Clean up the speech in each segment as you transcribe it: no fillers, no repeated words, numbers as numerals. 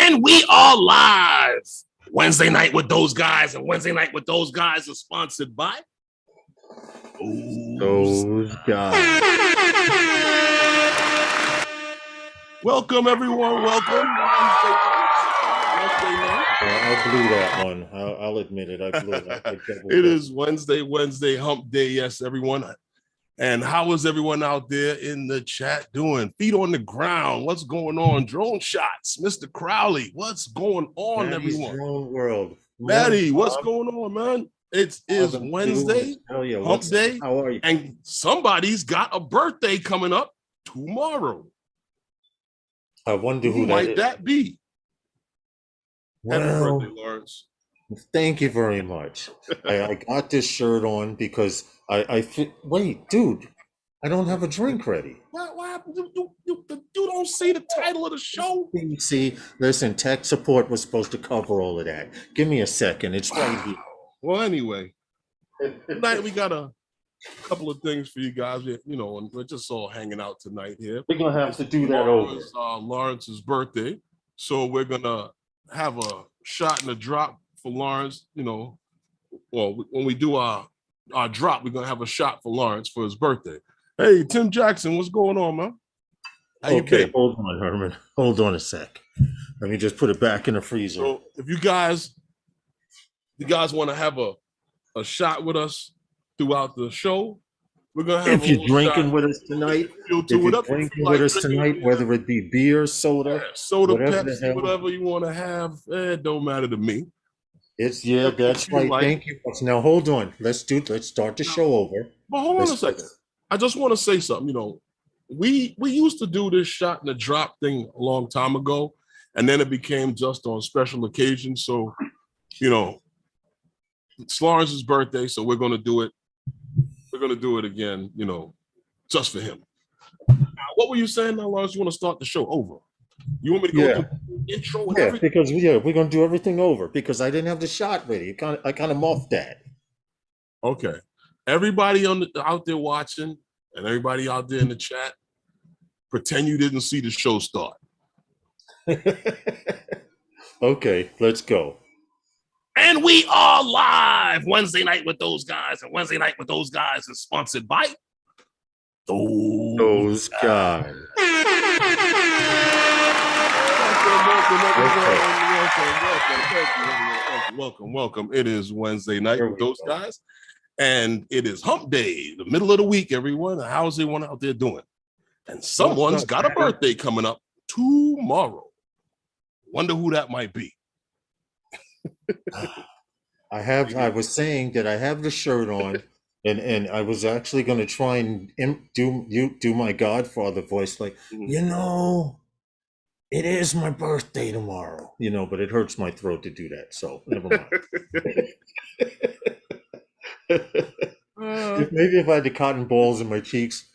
And we are live. Wednesday night with those guys, and Wednesday night with those guys is sponsored by those guys. Welcome, everyone. Welcome. Wednesday night. I blew that one. I'll admit it. I blew it. It is Wednesday, hump day. Yes, everyone. And how is everyone out there in the chat doing? Feet on the ground. What's going on? Drone shots. Mr. Crowley. What's going on, Maddie's everyone? Drone World. Maddie, what's going on, man? It is Wednesday, hump day. How are you? And somebody's got a birthday coming up tomorrow. I wonder who might that be? Well, happy birthday, Lawrence. Thank you very much. I got this shirt on because wait, dude, I don't have a drink ready. What happened? You don't see the title of the show? See, listen, tech support was supposed to cover all of that. Give me a second. It's right here. Well, anyway, tonight we got a couple of things for you guys. And we're just all hanging out tonight here. We're gonna have to do that over. It's Lawrence's birthday, so we're gonna have a shot and a drop for Lawrence. When we do our drop, we're gonna have a shot for Lawrence for his birthday. Hey, Tim Jackson, what's going on, man? How you been? Hold on, Herman. Hold on a sec. Let me just put it back in the freezer. So if you guys want to have a shot with us throughout the show, we're gonna have. If you're drinking with us tonight, whether it be beer, soda, Pepsi, whatever you want to have, it don't matter to me. That's right. Thank you. Now hold on. Let's start the show over. But hold on a second. I just want to say something. We used to do this shot and a drop thing a long time ago, and then it became just on special occasions. So, it's Lawrence's birthday, so we're gonna do it. We're gonna do it again, just for him. What were you saying now, Lawrence? You want to start the show over? You want me to go through the intro and everything? Because we're gonna do everything over because I didn't have the shot ready. I kind of muffed that. Okay. Everybody out there watching and everybody out there in the chat, pretend you didn't see the show start. Okay, let's go. And we are live Wednesday night with those guys. And Wednesday night with those guys is sponsored by those guys. Welcome. It is Wednesday night with those guys. And it is hump day, the middle of the week, everyone. How's everyone out there doing? And someone's got a birthday coming up tomorrow. Wonder who that might be. I was saying that I have the shirt on, and I was actually going to try and do my Godfather voice, like, it is my birthday tomorrow, but it hurts my throat to do that, so never mind. Maybe if I had the cotton balls in my cheeks,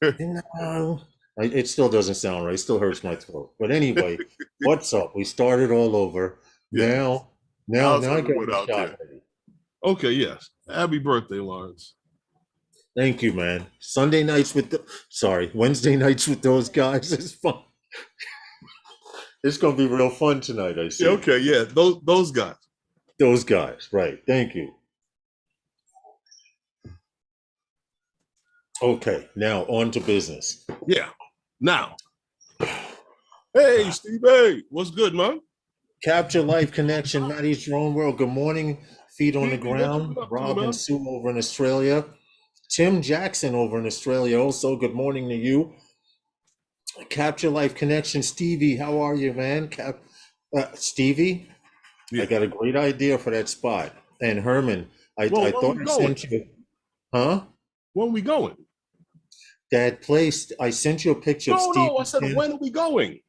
it still doesn't sound right. It still hurts my throat. But anyway, what's up? We started all over. Now I got the shot ready. Okay, yes. Happy birthday, Lawrence. Thank you, man. Wednesday nights with those guys is fun. It's gonna be real fun tonight, I see. Okay, yeah. Those guys. Those guys, right. Thank you. Okay, now on to business. Yeah. Now. Hey, Steve. Hey, what's good, man? Capture Life Connection, Maddie's Drone World. Good morning. Feet on the ground. Robin Sue over in Australia. Tim Jackson over in Australia. Also, good morning to you. Capture Life Connection, Stevie. How are you, man? Stevie, I got a great idea for that spot. And Herman, I thought I sent you. Huh? When are we going? That place. I sent you a picture of Steve. No, I said, when are we going?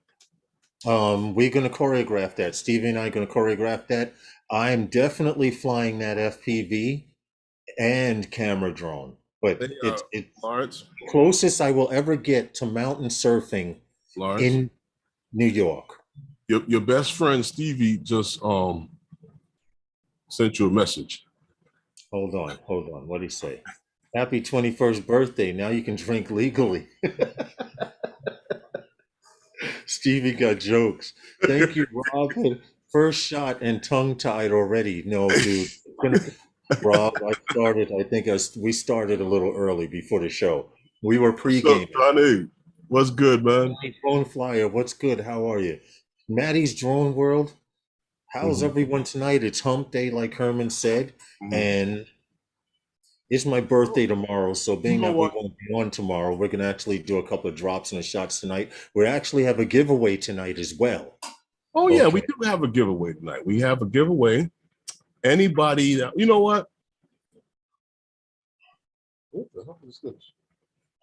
We're going to choreograph that. Stevie and I are going to choreograph that. I'm definitely flying that FPV and camera drone, but it's Lawrence, closest I will ever get to mountain surfing in New York. Your best friend Stevie just sent you a message. Hold on. What'd he say? Happy 21st birthday. Now you can drink legally. Stevie got jokes. Thank you, Rob. First shot and tongue tied already. No, dude. Rob, we started a little early before the show. We were What's up, pre-gaming. Johnny? What's good, man? Hey, Drone Flyer, what's good? How are you? Maddie's Drone World. How's Mhm, everyone tonight? It's hump day, like Herman said, mhm. and it's my birthday tomorrow. So You being know that we what? won't be on tomorrow, we're gonna actually do a couple of drops and the shots tonight. We actually have a giveaway tonight as well. Oh yeah, we Okay. do have a giveaway tonight. We have a giveaway. Anybody that you know what the hell is this?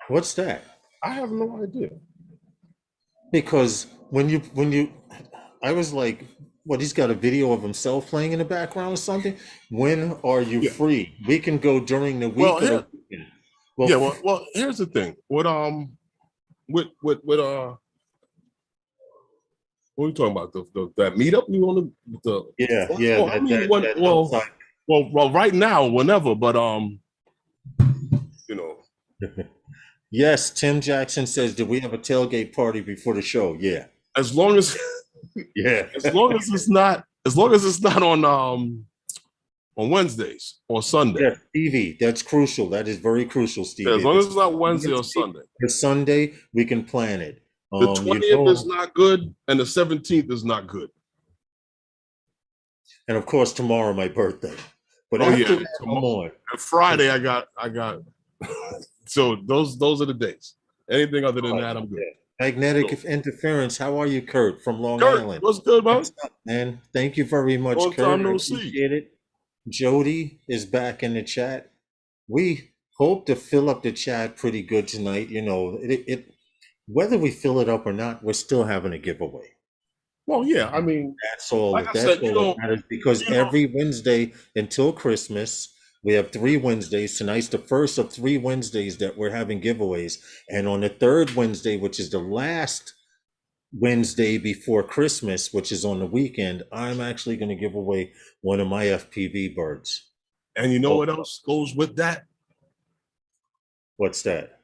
What's that? I have no idea. Because when you I was like, what, he's got a video of himself playing in the background or something? When are you Yeah. free? We can go during the Well, week or the here, weekend. Well, yeah. Well, here's the thing. With what are we talking about? The that meetup you want to the? yeah, yeah, Well, I mean, when that outside. well, right now, whenever, but you know, Yes, Tim Jackson says, did we have a tailgate party before the show? Yeah. as long as Yeah. as long as it's not on Wednesdays or Sunday. Yeah, Stevie, that's crucial. That is very crucial, Yeah, as Stevie. If long as it's it's not Wednesday or Wednesday Sunday. or Sunday, we can plan it. The You 20th is know, not good, and the 17th is not good. and of course tomorrow my birthday. But Oh after yeah, that, I'm tomorrow, on. Friday I got. So those are the days. Anything other than that, I'm good. Magnetic So, interference. How are you, Kurt, from Long Kurt, Island? what's good, man? What's up, man? Thank you very much, Long Kurt. time I no see. appreciate it. Jody is back in the chat. We hope to fill up the chat pretty good tonight. You know, whether we fill it up or not, we're still having a giveaway. Well, yeah, I mean, That's all. like I That's said, all that matters because you know, every Wednesday until Christmas, we have 3 Wednesdays. Tonight's the first of 3 Wednesdays that we're having giveaways, and on the third Wednesday, which is the last Wednesday before Christmas, which is on the weekend, I'm actually going to give away one of my FPV birds. and you know Oh, what else goes with that? what's that?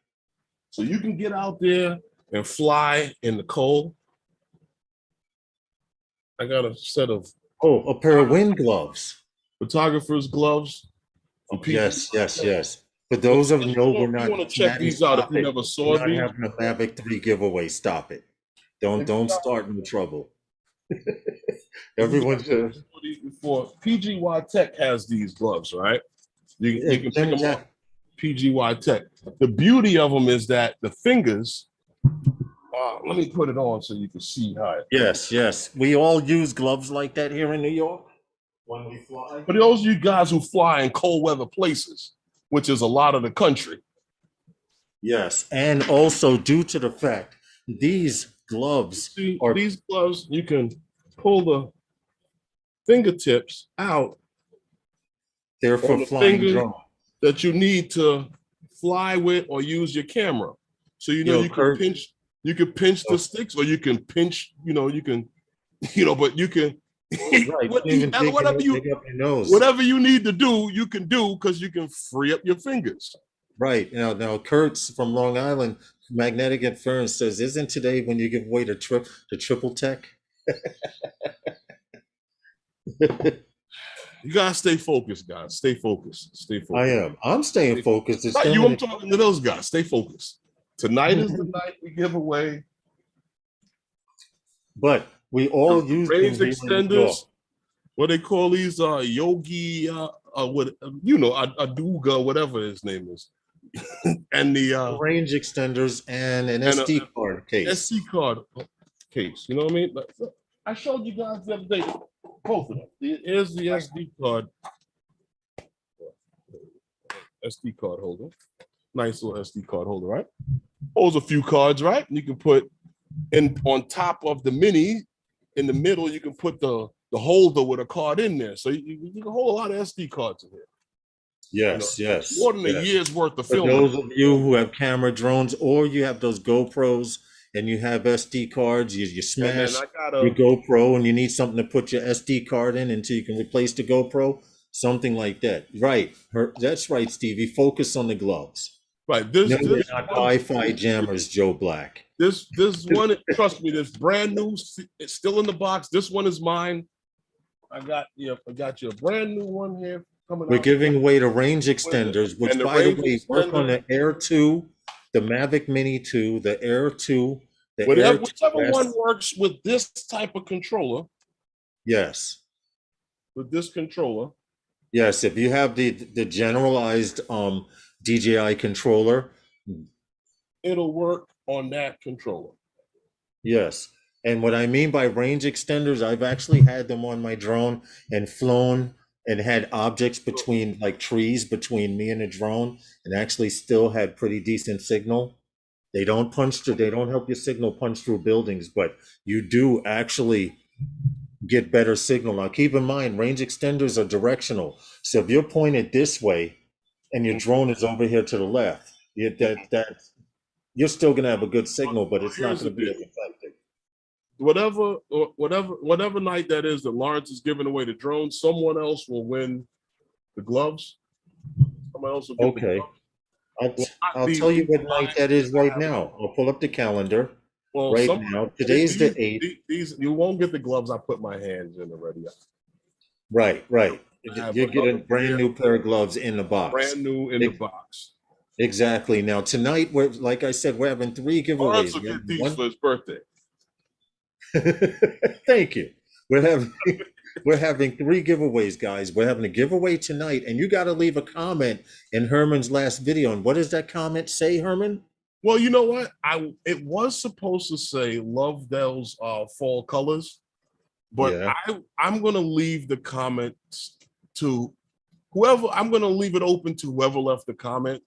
So you can get out there and fly in the cold. I got a set of Oh, a pair of wind gloves. photographer's gloves for people. Yes, yes, yes. For those of you know, we're You not. want to check Maddie, these out if stop you it. never We're saw not these. having a Mavic 3 giveaway. Stop it. If Don't start no trouble. you Everyone guys never says, saw these before, PGY Tech has these gloves, right? You can pick Tim them up. Jack. PGY Tech. The beauty of them is that the fingers. Let me put it on so you can see how it. Yes, yes. We all use gloves like that here in New York when we fly. For those of you guys who fly in cold weather places, which is a lot of the country, Yes, and also due to the fact these gloves see are these gloves, you can pull the fingertips out they're for on the flying fingers drone. that you need to fly with or use your camera. So Yo, Kurt. you can pinch the Oh, sticks or you can pinch, you can, but you can right. Even dig up your nose. whatever you need to do, you can do because you can free up your fingers. Right. Now Kurt's from Long Island. Magnetic Inference says, isn't today when you give away the triple tech? You gotta stay focused, guys. Stay focused. Stay I focused. am. I'm staying focused. It's Not them you, in I'm talking to those guys. Stay focused. Tonight is the the night we give away but we all the use them range here in New York. extenders. What they call these yogi what Aduga, whatever his name is. And the Range extenders and an and a SD card case. SD card case. You know what I mean? I showed you guys the other day, both of them. Here's the SD card holder. Nice little SD card holder, right? Holds a few cards, right? You can put in on top of the mini, in the middle, you can put the holder with a card in there. So you can hold a lot of SD cards in here. Yes, yes. More than a Yes. year's worth of For film. those of you who have camera drones or you have those GoPros and you have SD cards, you smash your GoPro and you need something to put your SD card in until you can replace the GoPro, something like that. Right. That's right, Stevie. Focus on the gloves. Right. No, we're not Wi-Fi jammers, Joe Black. This one, trust me, this brand new. It's still in the box. This one is mine. I got you a brand new one here coming We're out. giving away the range extenders, which, And the by the range way, work on extender, the Air 2, the Mavic Mini 2, the Air 2, the Air whichever 2S. one works with this type of controller. Yes. With this controller. Yes, if you have the generalized DJI controller, it'll work on that controller. Yes. And what I mean by range extenders, I've actually had them on my drone and flown and had objects between, like trees between me and the drone, and actually still had pretty decent signal. They don't help your signal punch through buildings, but you do actually get better signal. Now keep in mind, range extenders are directional. So if you're pointed this way and your drone is over here to the left, you're still gonna have a good signal, but it's not gonna be as effective. Whatever night that is that Lawrence is giving away the drone, someone else will win the gloves. Someone else will get the gloves. I'll tell you what night that is right now. I'll pull up the calendar. Well, right now, today's the 8th. These you won't get the gloves. I put my hands in already. Right. You get a brand new pair of gloves in the box. Brand new in the box. Exactly. Now tonight, like I said, we're having 3 giveaways. Lawrence will get these for his birthday. Thank you. We're having 3 giveaways, guys. We're having a giveaway tonight, and you got to leave a comment in Herman's last video. And what does that comment say, Herman? Well, you know what? It was supposed to say love those fall colors, but yeah. I'm gonna leave the comments to whoever. I'm gonna leave it open to whoever left the comment.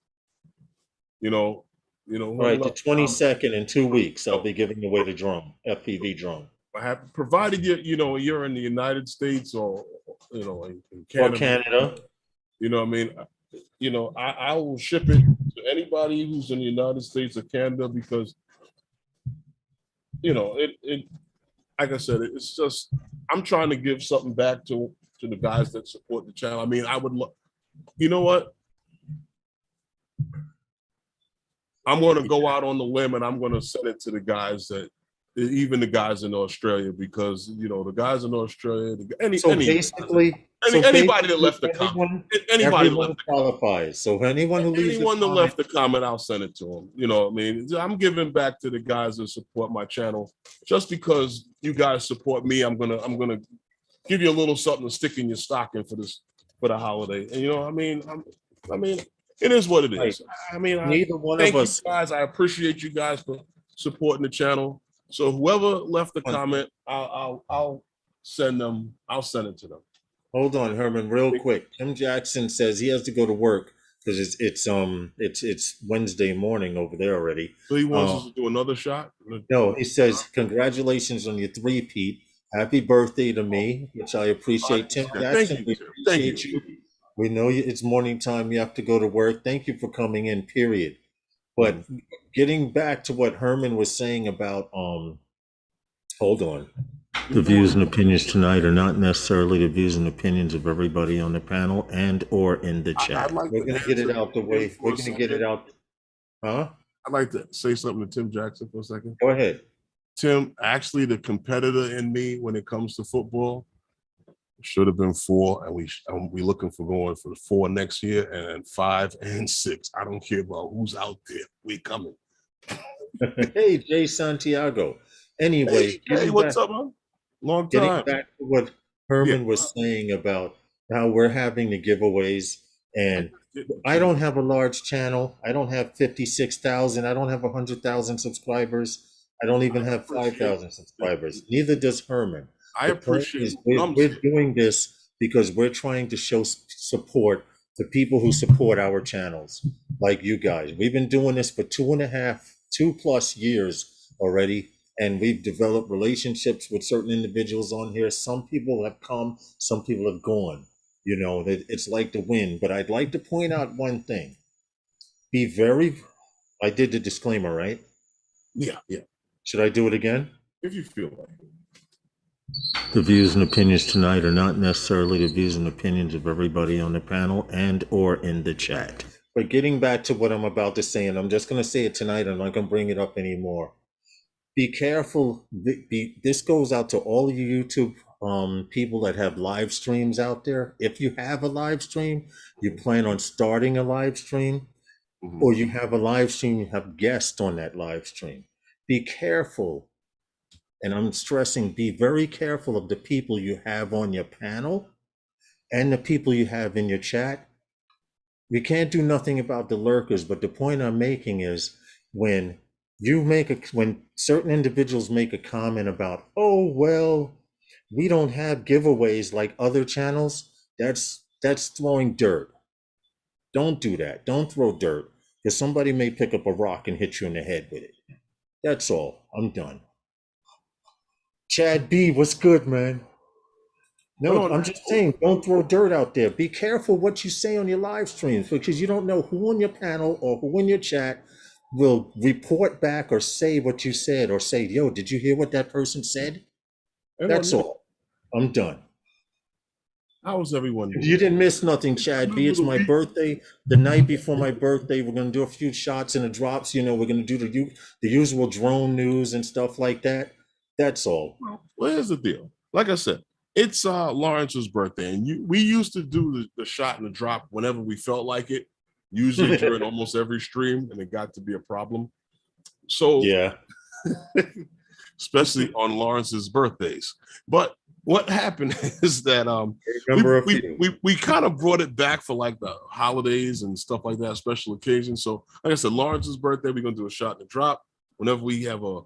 All right, the 22nd in 2 weeks, I'll be giving away the drone, FPV drone. Provided you're in the United States or in Canada. Or Canada. You know what I mean? I will ship it to anybody who's in the United States or Canada because, it like I said, it's just, I'm trying to give something back to the guys that support the channel. I mean, I would love, you know what? I'm going to go out on the limb and I'm going to send it to the guys even the guys in Australia, because the guys in Australia, anybody that left the comment, anybody left qualifies. So anyone who leaves anyone that left the comment, I'll send it to them. You know what I mean? I'm giving back to the guys that support my channel. Just because you guys support me, I'm gonna give you a little something to stick in your stocking for the holiday. And I mean, it is what it is. I mean, neither one thank of us, you guys. I appreciate you guys for supporting the channel. So whoever left the comment, I'll send them. I'll send it to them. Hold on, Herman, real quick. Tim Jackson says he has to go to work because it's Wednesday morning over there already. So he wants us to do another shot? No, he says congratulations on your 3-peat. Happy birthday to me, which I appreciate. Tim Jackson, thank you. We know it's morning time. You have to go to work. Thank you for coming in. Period. But getting back to what Herman was saying about, hold on. The views and opinions tonight are not necessarily the views and opinions of everybody on the panel and or in the chat. We're going to get it out the way. We're going to get it out. Huh? I'd like to say something to Tim Jackson for a second. Go ahead. Tim, actually the competitor in me when it comes to football should have been 4, and we looking for going for 4 next year and 5 and 6. I don't care about who's out there. We coming. Hey, Jay Santiago. Anyway, hey, what's up, man? Long time. Getting back to what Herman was saying about how we're having the giveaways, and I don't have a large channel. I don't have 56,000. I don't have 100,000 subscribers. I don't even have 5,000 subscribers. Neither does Herman. I appreciate we're doing this because we're trying to show support to people who support our channels, like you guys. We've been doing this for 2+ years already, and we've developed relationships with certain individuals on here. Some people have come, some people have gone. It's like the wind. But I'd like to point out one thing. I did the disclaimer, right? Yeah. Should I do it again? If you feel like it. The views and opinions tonight are not necessarily the views and opinions of everybody on the panel and or in the chat. But getting back to what I'm about to say, and I'm just going to say it tonight, I'm not going to bring it up anymore. Be careful. This goes out to all of you YouTube people that have live streams out there. If you have a live stream, you plan on starting a live stream, Mhm. or you have a live stream, you have guests on that live stream. Be careful, and I'm stressing, be very careful of the people you have on your panel and the people you have in your chat. We can't do nothing about the lurkers, but the point I'm making is when when certain individuals make a comment about, oh well, we don't have giveaways like other channels, that's throwing dirt. Don't do that. Don't throw dirt, because somebody may pick up a rock and hit you in the head with it. That's all. I'm done. Chad B, what's good, man? But No, on I'm just saying, don't throw dirt out there. Be careful what you say on your live streams, because you don't know who on your panel or who in your chat will report back or say what you said, or say, yo, did you hear what that person said? and on That's that, all. I'm done. how's everyone doing? You didn't miss nothing, Chad B. It's Middle of my the week. birthday. The night before my birthday, we're gonna do a few shots and the drops. You know, we're gonna do the usual drone news and stuff like that. That's all. Well, here's the deal. Like I said, it's Lawrence's birthday, and we used to do the shot and the drop whenever we felt like it, usually during almost every stream, and it got to be a problem. So, Yeah. especially on Lawrence's birthdays. But what happened is that Remember a few. we kind of brought it back for like the holidays and stuff like that, special occasions. So, like I said, Lawrence's birthday, we're gonna do a shot and a drop whenever we have a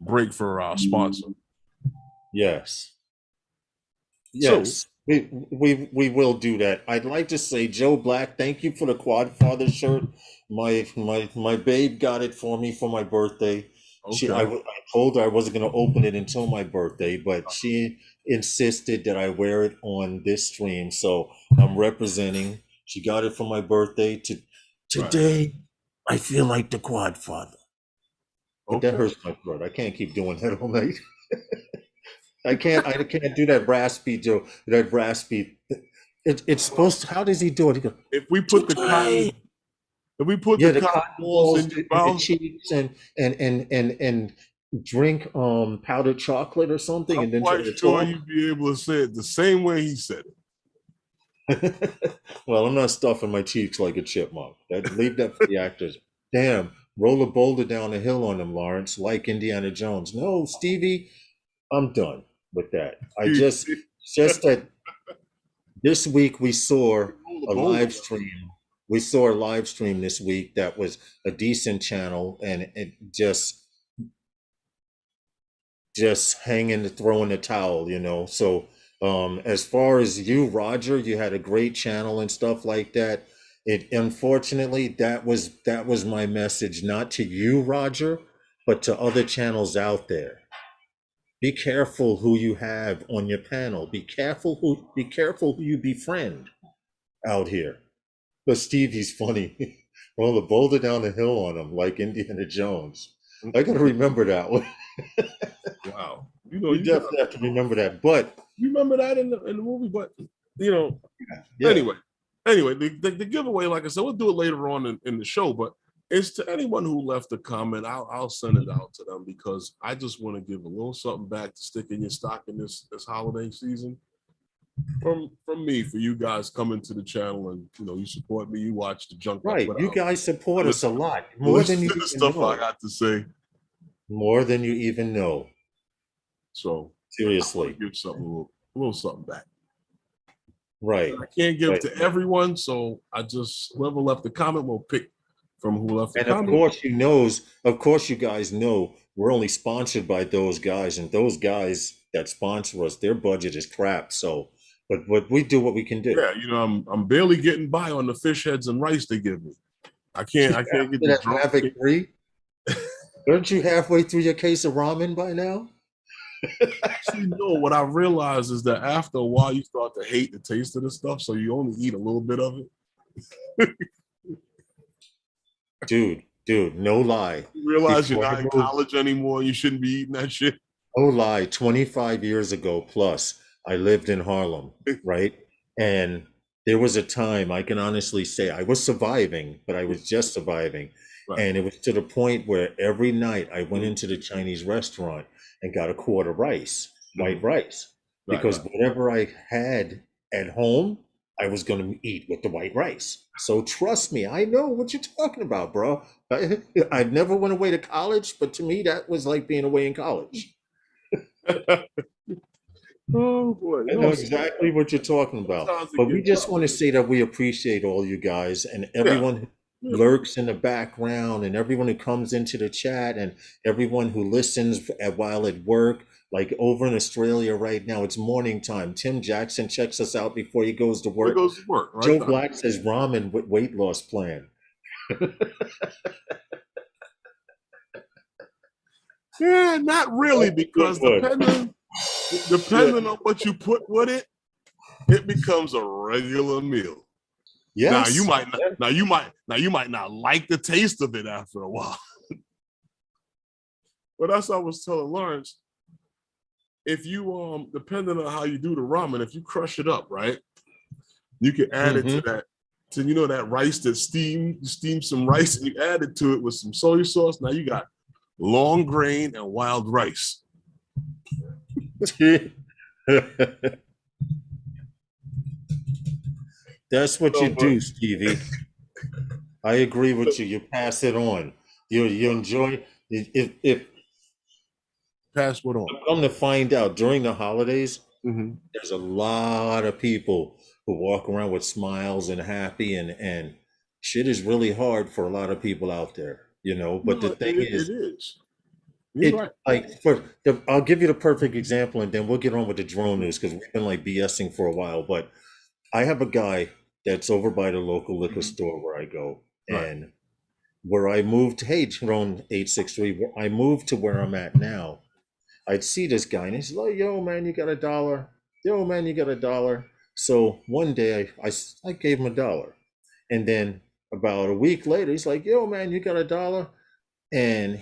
break for our sponsor. Yes. So, Yes. We will do that. I'd like to say, Joe Black, thank you for the Quadfather shirt. My babe got it for me for my birthday. okay. I told her I wasn't going to open it until my birthday, but she insisted that I wear it on this stream, so I'm representing. She got it for my birthday. Today, I feel like the Quadfather, but that Okay. hurts my throat. I can't keep doing that all night. I can't do that raspy Joe. That raspy. It's supposed to. How does he do it? He goes, If we put the cotton, if we put yeah, the the cotton cotton balls balls in your in the mouth, cheeks, and drink powdered chocolate or something, I'm and then try quite to sure talk. you'd be able to say it the same way he said it. Well, I'm not stuffing my cheeks like a chipmunk. Leave that for the actors. Damn, roll a boulder down a hill on them, Lawrence, like Indiana Jones. No, Stevie, I'm done with that. Just that this week we saw a live stream. We saw a live stream this week that was a decent channel, and it just hanging, throwing the towel, you know. So as far as you, Roger, you had a great channel and stuff like that. It unfortunately that was my message, not to you, Roger, but to other channels out there. Be careful who you have on your panel. Be careful who you befriend out here. But Steve, he's funny. Roll a boulder down the hill on him like Indiana Jones. I gotta remember that one. Wow. You definitely have to remember that. But you remember that in the movie, but you know, yeah, anyway, the giveaway, like I said, we'll do it later on in the show, but it's to anyone who left a comment. I'll send it out to them because I just want to give a little something back to stick in your stocking this holiday season. From me, for you guys coming to the channel, and you support me, you watch the junk. right. You guys support us a lot, more listen than you to the even stuff I know. got to say. More than you even know. So Seriously. give something a little something back. Right. I can't give Right. to everyone, so I just whoever left the comment will pick from who left the And comment. of course you guys know we're only sponsored by those guys, and those guys that sponsor us, their budget is crap. So but we do what we can do. Yeah, I'm barely getting by on the fish heads and rice they give me. I can't get the That drone. Mavic 3? Aren't you halfway through your case of ramen by now? Actually, no. What I realized is that after a while, you start to hate the taste of the stuff, so you only eat a little bit of it. Dude, no lie. You realize you're Before I not in moved, college anymore. You shouldn't be eating that shit. no lie, 25 years ago plus, I lived in Harlem, right? And there was a time I can honestly say I was surviving, but I was just surviving. Right. And it was to the point where every night I went into the Chinese restaurant and got a quart of rice, white rice, Right. because Right. whatever I had at home, I was going to eat with the white rice. So trust me, I know what you're talking about, bro. I never went away to college, but to me, that was like being away in college. Oh boy. I know exactly what you're talking about. Sometimes it But we gets just tough. want to say that we appreciate all you guys and Yeah. everyone who Yeah. lurks in the background and everyone who comes into the chat and everyone who listens while at work. Like over in Australia right now, it's morning time. Tim Jackson checks us out before he goes to It work. goes to work, right? Joe Black says ramen with weight loss plan. Yeah, not really, That's a good because one. Yeah. depending on what you put with it, it becomes a regular meal. Now you Yes. might not, now you might not like the taste of it after a while. But that's what I was telling Lawrence. If you depending on how you do the ramen, if you crush it up, right, you can add it to Mm-hmm. that, to that rice that you steam some rice and you add it to it with some soy sauce. Now you got long grain and wild rice. That's what you So, do, Stevie. I agree with you. You pass it on. You enjoy. If pass what on. come to find out during the holidays, Mm-hmm. there's a lot of people who walk around with smiles and happy and shit is really hard for a lot of people out there, you know. But the No, thing it is, is. You're right. I'll give you the perfect example, and then we'll get on with the drone news because we've been like BSing for a while. But I have a guy that's over by the local liquor store where I go, Right. and where I moved. Hey, Drone 863, where I moved to where I'm at now. I'd see this guy, and he's like, "Yo, man, you got $1? Yo, man, you got $1?" So one day I gave him $1, and then about a week later, he's like, "Yo, man, you got $1?" And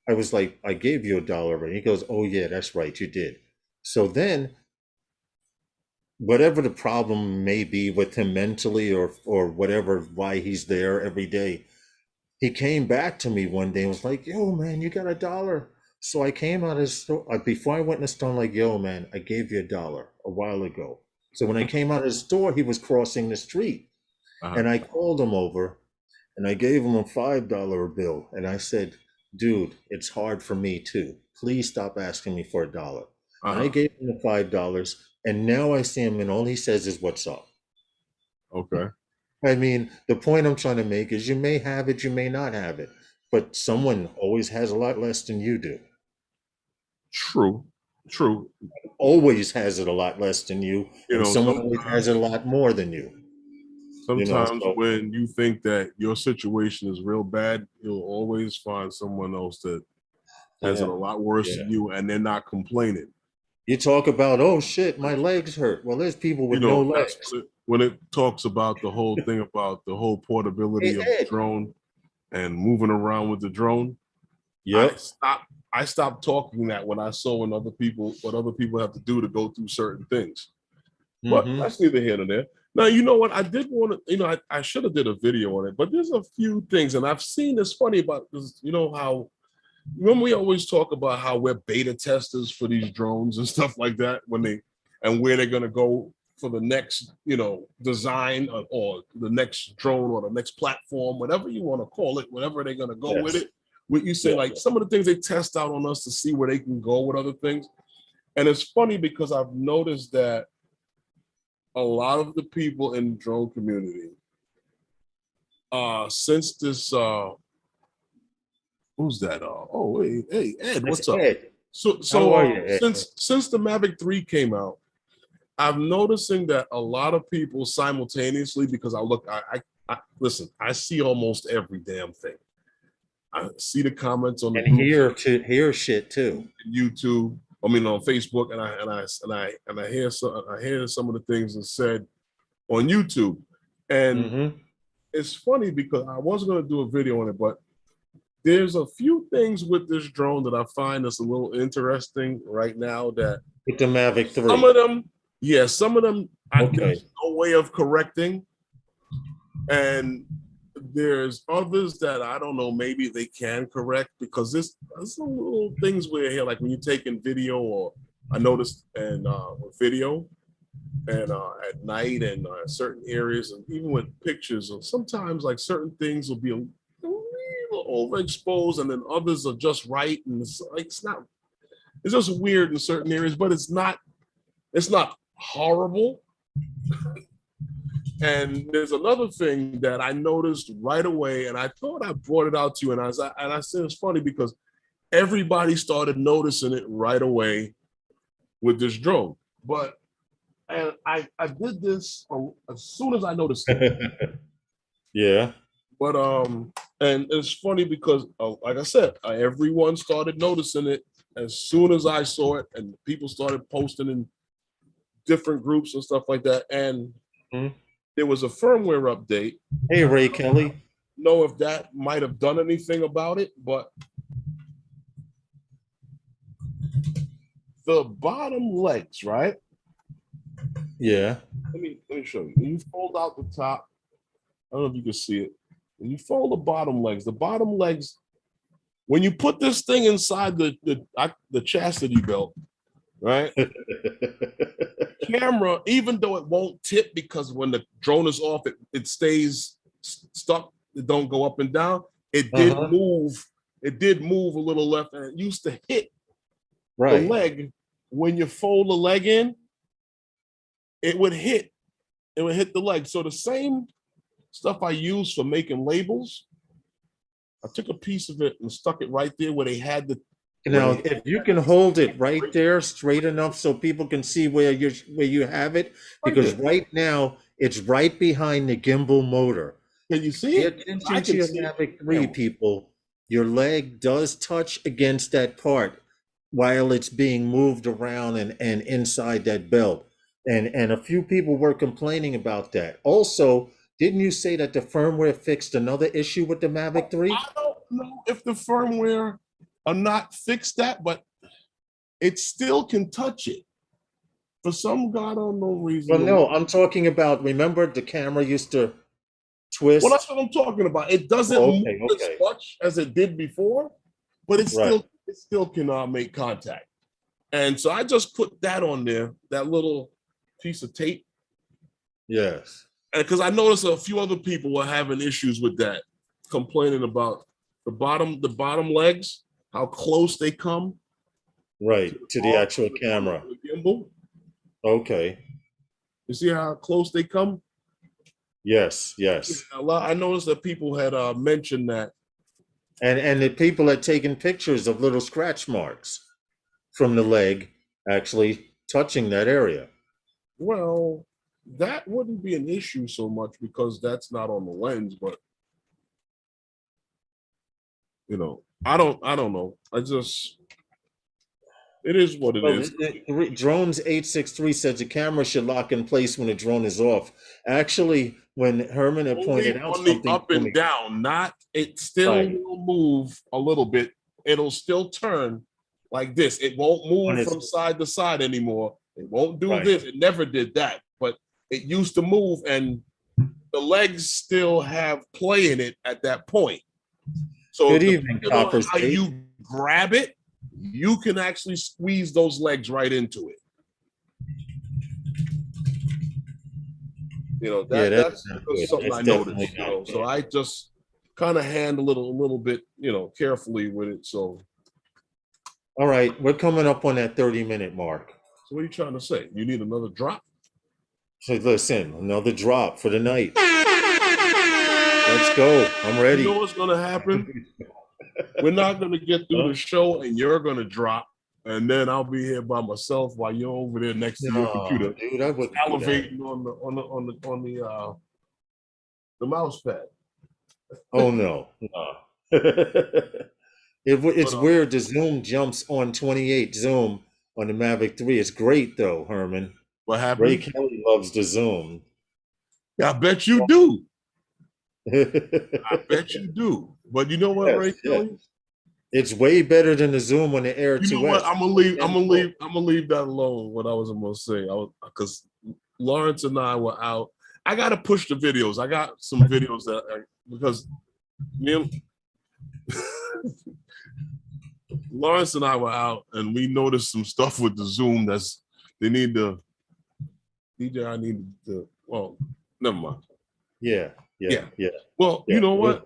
I was like, "I gave you $1." And he goes, "Oh yeah, that's right, you did." So then whatever the problem may be with him mentally or whatever, why he's there every day, he came back to me one day and was like, "Yo, man, you got $1?" So I came out of the store before I went in the store. I'm like, "Yo, man, I gave you $1 a while ago." So when I came out of the store, he was crossing the street, Uh-huh. and I called him over, and I gave him a $5 bill, and I said, "Dude, it's hard for me too. Please stop asking me for $1." And I Uh-huh. gave him the $5, and now I see him, and all he says is, "What's up?" Okay. I mean, the point I'm trying to make is you may have it, you may not have it, but someone always has a lot less than you do. True. True. Always has it a lot less than you, You and know, someone always has it a lot more than you. You know, sometimes so when you think that your situation is real bad, you'll always find someone else that has it yeah, a lot worse yeah. than you, and they're not complaining. You talk about, oh shit, my legs hurt. Well, there's people You with no know, that's legs. when it talks about the whole thing about the whole Hey portability of the Ed. drone and moving around with the drone. I Yep. stopped I stopped talking that when I saw what other people have to do to go through certain things. But Mm-hmm. that's neither here nor there. Now, you know what? I did want to, I should have did a video on it, but there's a few things, and I've seen this funny about this, how when we always talk about how we're beta testers for these drones and stuff like that, and where they're gonna go for the next, design or the next drone or the next platform, whatever you want to call it, whatever they're gonna go with Yes. it. What you say, Yeah. like some of the things they test out on us to see where they can go with other things. And it's funny because I've noticed that a lot of the people in the drone community, since this, who's that? Oh, hey, Ed, That's what's up? Ed. So, How so are uh, you, Ed? since the Mavic 3 came out, I'm noticing that a lot of people simultaneously, because I listen, I see almost every damn thing. I see the comments on the And groups, hear shit too. YouTube. I mean, on Facebook, I hear some of the things that said on YouTube, and Mm-hmm. it's funny because I was going to do a video on it, but there's a few things with this drone that I find that's a little interesting right now. That With the Mavic some 3. of them, some of them, Okay. there's no way of correcting, and there's others that I don't know, maybe they can correct, because there's some little things where here, like when you're taking video, or I noticed, and video, and at night, and certain areas, and even with pictures, and sometimes like certain things will be a little overexposed, and then others are just right, and it's like it's just weird in certain areas, but it's not horrible. And there's another thing that I noticed right away, and I thought I brought it out to you, and I said it's funny because everybody started noticing it right away with this drone. But and I did this as soon as I noticed it. Yeah. But and it's funny because like I said, everyone started noticing it as soon as I saw it, and people started posting in different groups and stuff like that. And there was a firmware update. Hey, Ray Kelly. Know if that might have done anything about it, but the bottom legs, right? Yeah. Let me show you. When you fold out the top, I don't know if you can see it. When you fold the bottom legs, when you put this thing inside the chastity belt, right? Camera, even though it won't tip, because when the drone is off, it stays stuck. It don't go up and down. It did move. It did move a little left, and it used to hit the leg. When you fold the leg in, it would hit. It would hit the leg. So the same stuff I used for making labels, I took a piece of it and stuck it right there where they had the. Now, if you can hold it right there straight enough so people can see where you have it, because right now it's right behind the gimbal motor. Can you see it? Pay attention to your Mavic 3, people. Your leg does touch against that part while it's being moved around and inside that belt. And a few people were complaining about that. Also, didn't you say that the firmware fixed another issue with the Mavic 3? I don't know if the firmware or not fixed that, but it still can touch it for some god unknown reason. Well, no, I'm talking about, remember the camera used to twist? Well, that's what I'm talking about. It doesn't move as much as it did before, but it still can make contact. And so I just put that on there, that little piece of tape. Yes. Because I noticed a few other people were having issues with that, complaining about the bottom legs, how close they come. Right, to the actual camera. The gimbal. Okay. You see how close they come? Yes, yes. I noticed that people had mentioned that. And the people had taken pictures of little scratch marks from the leg actually touching that area. Well, that wouldn't be an issue so much because that's not on the lens, but I don't know. It is what it is. Drones 863 says the camera should lock in place when the drone is off. Actually, when Herman had pointed out something, the up and down, it still will move a little bit. It'll still turn like this. It won't move from side to side anymore. It won't do this. It never did that, but it used to move, and the legs still have play in it at that point. So good evening, Copper how you grab it, you can actually squeeze those legs right into it. That's something I noticed. So I just kind of handle it a little bit, carefully with it. So, all right, we're coming up on that 30-minute mark. So what are you trying to say? You need another drop? So listen, another drop for the night. Let's go. I'm ready. You know what's going to happen? We're not going to get through the show, and you're going to drop, and then I'll be here by myself while you're over there next to your computer, dude, I wouldn't salivating on the mouse pad. Oh no. It's weird. The zoom jumps on 28 zoom on the Mavic 3. It's great though, Herman. What happened? Ray Kelly loves the zoom. I bet you do. I bet you do. But you know what, Ray Kelly? It's way better than the zoom on the Air 2S. You know what? I'm gonna leave that alone. What I was gonna say, because Lawrence and I were out. I gotta push the videos. I got some videos that because me and Lawrence and I were out, and we noticed some stuff with the Zoom they need to. DJ, I need to. Well, never mind. Yeah. Well, Yeah. you know what?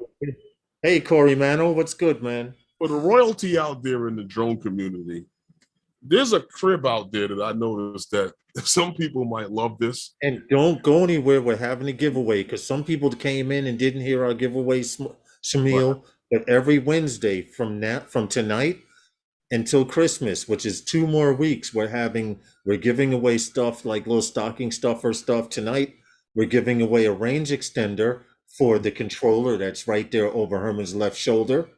Hey, Corey Mano, what's good, man? For the royalty out there in the drone community, there's a crib out there that I noticed that some people might love this. And don't go anywhere. We're having a giveaway because some people came in and didn't hear our giveaway, Shamil. But every Wednesday from tonight until Christmas, which is 2 more weeks, we're giving away stuff like little stocking stuffer stuff. Tonight, we're giving away a range extender for the controller that's right there over Herman's left shoulder.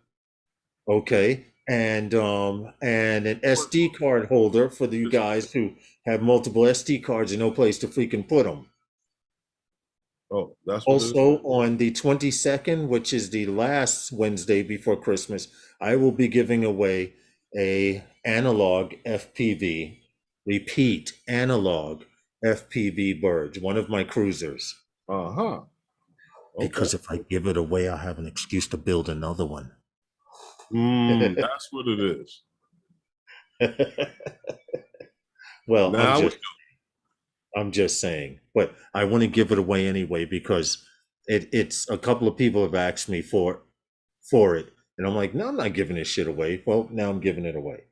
Okay. And an SD card holder for you guys who have multiple SD cards and no place to freaking put them. Oh, that's what Also on the 22nd, which is the last Wednesday before Christmas, I will be giving away a analog FPV, repeat, analog FPV Burge, one of my cruisers. Uh-huh. Okay. Because if I give it away, I'll have an excuse to build another one. That's what it is. Well, I'm just saying, but I want to give it away anyway because it's a couple of people have asked me for it, and I'm like, no, I'm not giving this shit away. Well, now I'm giving it away.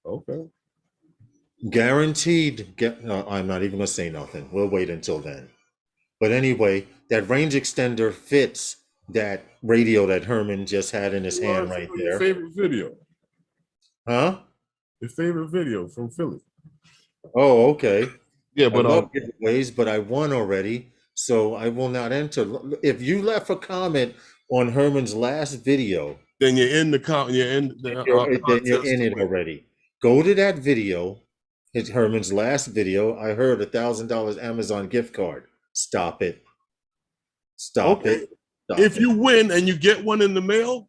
Okay. Guaranteed. I'm not even gonna say nothing. We'll wait until then. But anyway, that range extender fits that radio that Herman just had in his hand right there. Your favorite video? Huh? Your favorite video from Philly? Oh, okay. Yeah, but I love giveaways, but I won already, so I will not enter. If you left a comment on Herman's last video, then you're in the then you're in it already. Go to that video. It's Herman's last video. I heard $1,000 Amazon gift card. Stop it. Stop it. If you win and you get one in the mail,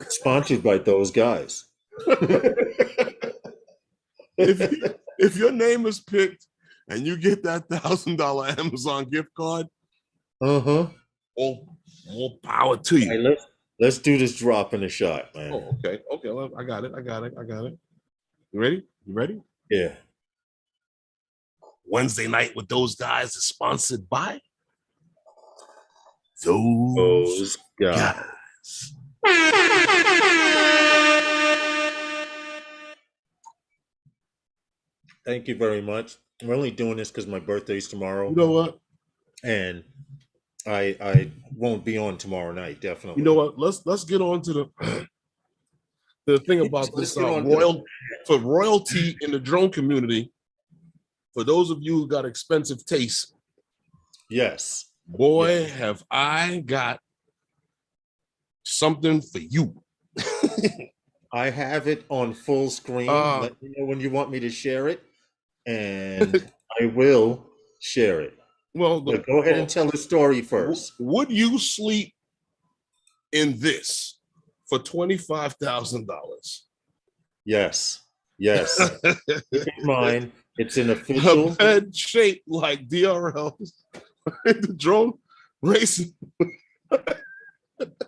sponsored by those guys. if your name is picked and you get that $1,000 Amazon gift card, all power to you. Right, let's do this drop in a shot, man. Oh, okay. Well, I got it. You ready? Yeah. Wednesday night with those guys is sponsored by those guys. Thank you very much. We're only doing this because my birthday's tomorrow. You know what? And I won't be on tomorrow night, definitely. You know what? Let's get on to the thing about this royalty in the drone community. For those of you who got expensive taste, yes. Boy, have I got something for you. I have it on full screen. Let me know when you want me to share it, and I will share it. Well, go ahead and tell the story first. Would you sleep in this for $25,000? Yes. Keep in mind, it's an official bed shaped like DRLs. The drone racing.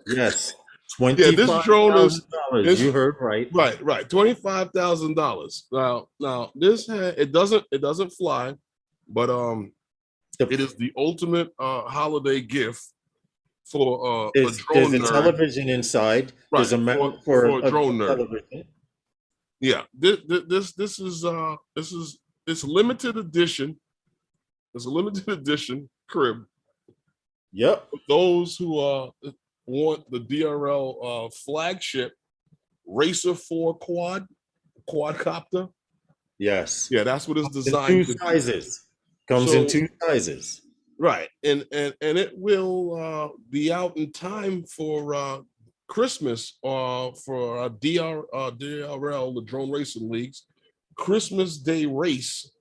Yes. This drone is you heard right. Right. $25,000. Now this it doesn't fly, but it is the ultimate holiday gift for a drone There's a television inside. Right. There's a mount for a drone nerd. Television. Yeah, this is it's limited edition. It's a limited edition crib. Yep. For those who want the DRL flagship Racer 4 quadcopter. Yes. Yeah, that's what it's designed. Comes in two sizes. Right, and it will be out in time for Christmas for DRL, the Drone Racing League's Christmas Day race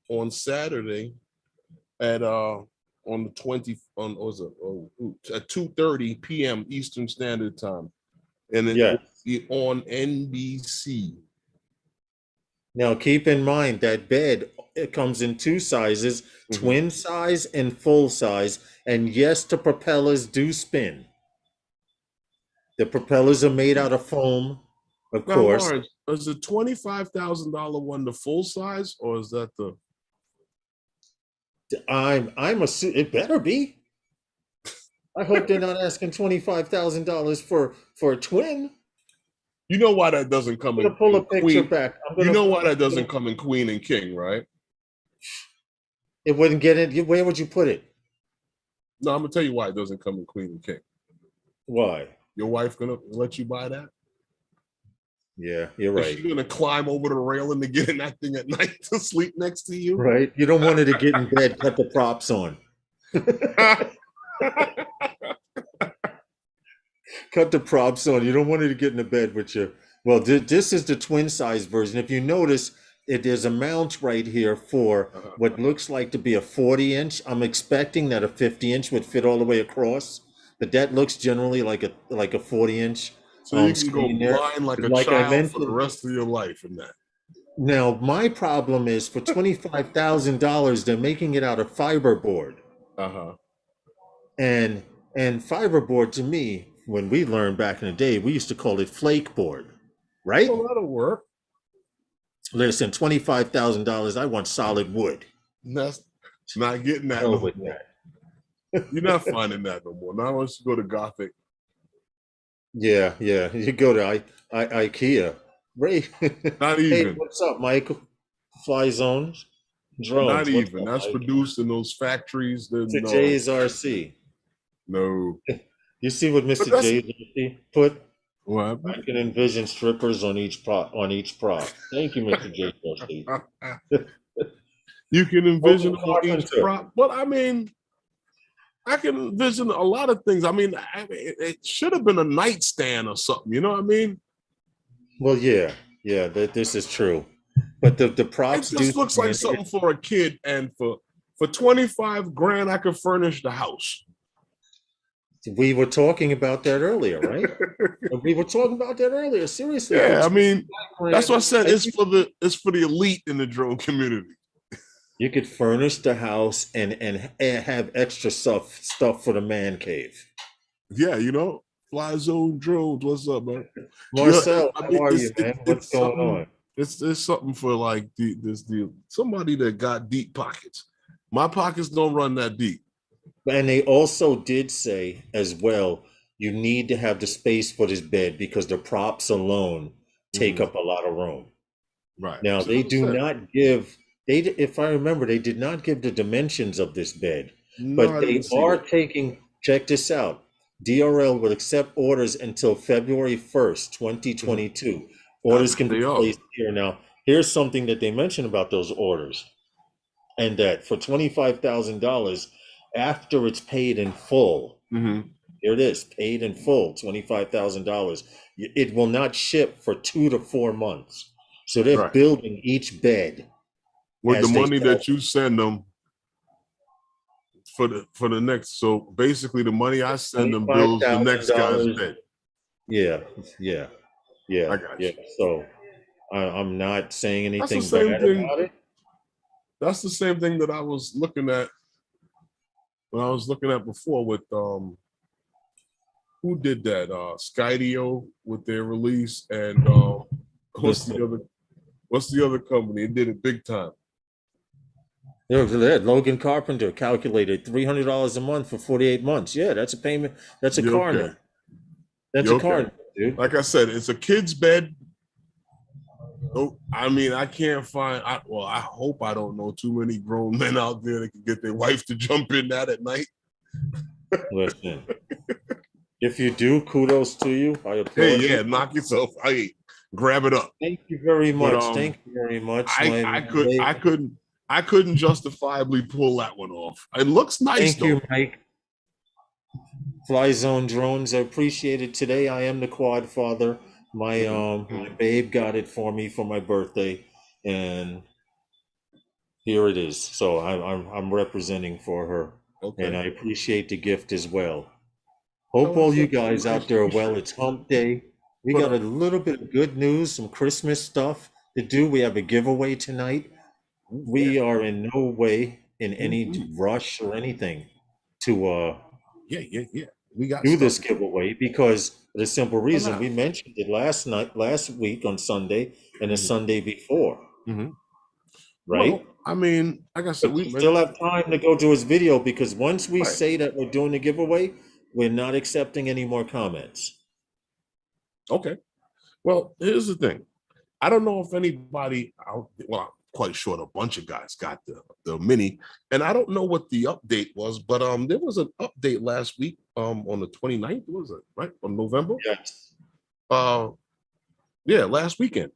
on Saturday at at 2:30 p.m. Eastern Standard Time, and it will be on NBC. Now, keep in mind that bed, it comes in two sizes, Mhm. twin size and full size. And yes, the propellers do spin. The propellers are made out of foam, of Now, course. Lawrence, is the $25,000 one the full size, or is that the? It better be. I hope they're not asking $25,000 for a twin. You know why that doesn't come I'm gonna pull a in picture queen? back. You know why that doesn't come in queen and king, right? It wouldn't get it. Where would you put it? No, I'm gonna tell you why it doesn't come in queen and king. Why? Your wife gonna let you buy that? Yeah, you're Is right. she gonna climb over the railing to get in that thing at night to sleep next to you? Right. You don't want her to get in bed, cut the props on. Cut the props on. You don't want her to get in the bed with you. Well, this is the twin size version. If you notice, there's a mount right here for what looks like to be a 40-inch. I'm expecting that a 50-inch would fit all the way across, but that looks generally like a 40-inch So you can go screen there. blind like a Like I child for the mentioned, rest of your life in that. now my problem is for $25,000, they're making it out of fiberboard. Uh-huh. And fiberboard to me, when we learned back in the day, we used to call it flake board, right? Well, that'll work. Listen, $25,000, I want solid wood. That's not getting that Hell no with more. that. You're not finding that no more. Now let's go to Gothic. Yeah, yeah. You go to IKEA. Ray. Not Hey, even. what's up, Michael? Fly zones, Not drones. What's even. up, That's Mike? produced in those factories. Then Mr. no, J's RC. no. You see what But Mr. that's J's RC put? what I happened. can envision strippers on each prop. Thank you, Mr. J's RC. You can envision Logan them on each Carpenter. prop, but I mean, I can envision a lot of things. I mean, it should have been a nightstand or something. You know what I mean? Well, yeah, this is true. But the It props do just looks like stand. something for a kid, and for 25 grand, I could furnish the house. We were talking about that earlier, right? We were talking about that earlier. Seriously, for Yeah, I mean, 25 that's what I grand, said. It's for the elite in the drone community. you could furnish the house and have extra stuff for the man cave. Yeah, fly zone drones. What's up, man? Yeah, Marcel, I how mean, are you, man? What's it's going something. on? It's something for like somebody that got deep pockets. My pockets don't run that deep. And they also did say as well, you need to have the space for this bed because the props alone take Mhm. up a lot of room. Right. Now So they that's do it. not give if I remember, they did not give the dimensions of this bed, No, but I they didn't see are that. taking, check this out. DRL will accept orders until February 1st, Mhm. 2022. I Orders bet can be they are. placed here now. Here's something that they mentioned about those orders, and that for $25,000, after it's paid in full, Hmm. here it is, paid in full, $25,000. It will not ship for 2 to 4 months. So they're Right. building each bed With the as they money sell. that you send them for the next. So basically, the money I send them Twenty-five builds the thousand next guy's dollars. bed. Yeah, yeah, yeah, I got yeah. you. So I'm not saying That's the anything same bad thing. about it. That's the same thing that I was looking at when I was looking at before with who did that? Skydio with their release, and what's the other what's the other company? It did it big time. Logan Carpenter calculated $300 a month for 48 months. Yeah, that's a payment. That's a You car okay? note. That's You a car okay? note, dude. Like I said, it's a kid's bed. Oh, I mean, I can't find. I hope I don't know too many grown men out there that can get their wife to jump in that at night. Listen, if you do, kudos to you. I Hey, applaud you. yeah, knock yourself. Hey, grab it up. Thank you very But much. Thank you very much. I couldn't justifiably pull that one off. It looks nice Thank though. you, Mike. Fly Zone Drones. I appreciate it. Today I am the quad father. My babe got it for me for my birthday, and here it is. So I'm representing for her, and Okay. I appreciate the gift as well. Hope Oh, all it's you a guys nice out there are well. t-shirt. It's hump day. We But got a little bit of good news, some Christmas stuff. to do. We have a giveaway tonight. Yeah, We are in no way in any mhm. rush or anything to Yeah. We got do stuff this giveaway because for the simple coming reason out. we mentioned it last week on Sunday and the Mhm, Sunday before, mhm. right? Well, I mean, like I said, But we you still mentioned have time to go to his video because once we right. say that we're doing the giveaway, we're not accepting any more comments. Okay. Well, here's the thing. I don't know if anybody out. Well, I'm quite sure a bunch of guys got the mini, and I don't know what the update was, but there was an update last week on the 29th, was it right on November? Yes. Uh, yeah, last weekend.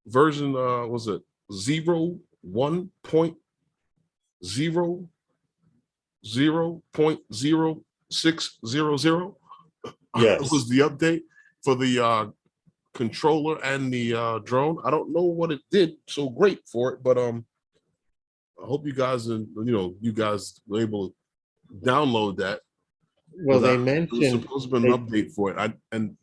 Version was it 0.0.0600 was Yes. the update for the controller and the drone. I don't know what it did so great for it, but I hope you guys and you guys were able to download that Well, because they it was mentioned supposed to be an they, update for it. And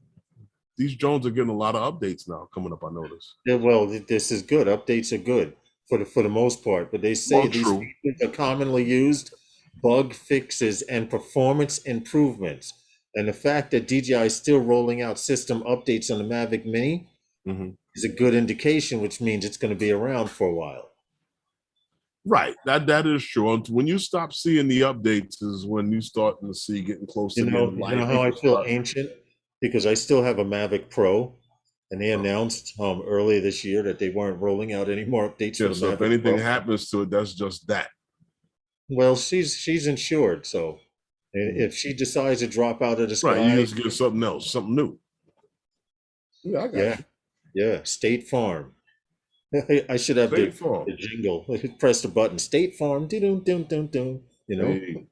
these drones are getting a lot of updates now coming up. I noticed. well, this is good. Updates are good for the most part, but they say Well, these true. features are commonly used, bug fixes and performance improvements. And the fact that DJI is still rolling out system updates on the Mavic Mini Mhm. is a good indication, which means it's going to be around for a while. Right. That is true. When you stop seeing the updates is when you starting to see getting close to the end of You life. know how I People feel start. ancient because I still have a Mavic Pro, and they Oh, announced earlier this year that they weren't rolling out any more updates for yeah. the So if Mavic anything Pro. happens to it, that's just that. Well, she's insured, so Mhm. if she decides to drop out of the Right. You sky, just get something else, something new. Yeah, I got yeah, you. yeah, State Farm. I should have State Farm. the jingle. Press the button, State Farm, doo doo doo doo. You know, Hey,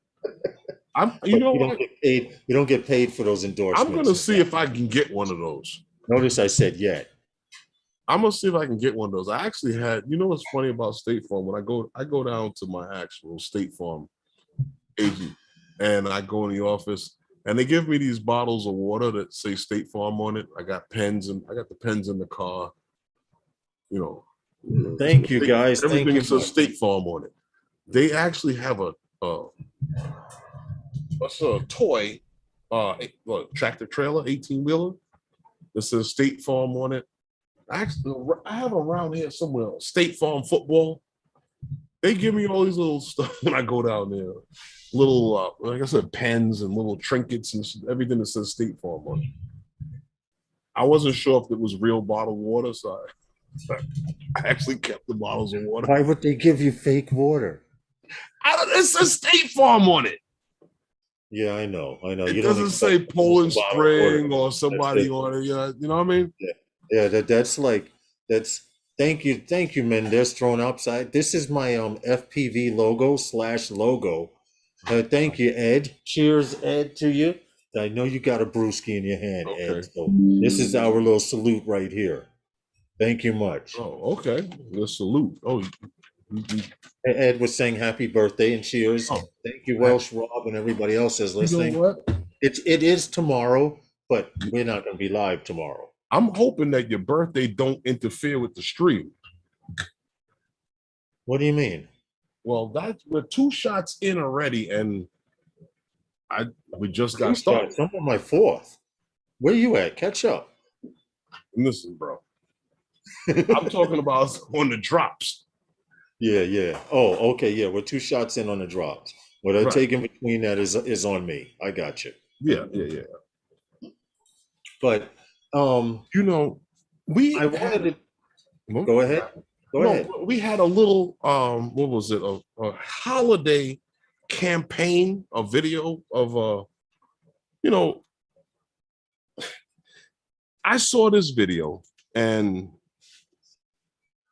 I'm. You but know you don't what? get paid. You don't get paid for those I'm endorsements. gonna see if I can get one of those. Notice I said yet. I'm gonna see if I can get one of those. I actually had. You know what's funny about State Farm? When I go down to my actual State Farm agent, and I go in the office, and they give me these bottles of water that say State Farm on it. I got pens, and I got the pens in the car. You know, Thank you guys. Thank everything you that says much. State Farm on it. They actually have a what's a toy, tractor trailer, 18-wheeler that says State Farm on it. Actually, I have around here somewhere. State Farm football. They give me all these little stuff when I go down there. Little, like I said, pens and little trinkets and everything that says State Farm on it. I wasn't sure if it was real bottled water, so I actually kept the bottles of water. Why would they give you fake water? It says State Farm on it. Yeah, I know. I know. It You don't doesn't expect say to use Poland a bottle of water. Spring or That's somebody it. on it. Yeah, you know what I mean? Yeah, yeah. That's like that's. Thank you, Mendes. Thrown upside. This is my FPV logo / logo. Thank you, Ed. Cheers, Ed, to you. I know you got a brewski in your hand, Ed. Okay. So this is our little salute right here. Thank you much. Oh, okay. The salute. Oh, you- Ed was saying happy birthday and cheers. oh, Thank you, Welsh Rob, and everybody else is you know listening. what? It is tomorrow, but we're not going to be live tomorrow. I'm hoping that your birthday don't interfere with the stream. What do you mean? Well, we're 2 shots in already, and I we just Two got started. shots. I'm on my fourth. Where you at? Catch up. And listen, bro, I'm talking about on the drops. Yeah, yeah. Oh, okay. Yeah, we're 2 shots in on the drops. What I Right. take in between that is on me. I got you. Yeah. But You know, I we wanted had to well, go ahead. Go no, ahead. we had a little what was it? A holiday campaign, a video of you know, I saw this video and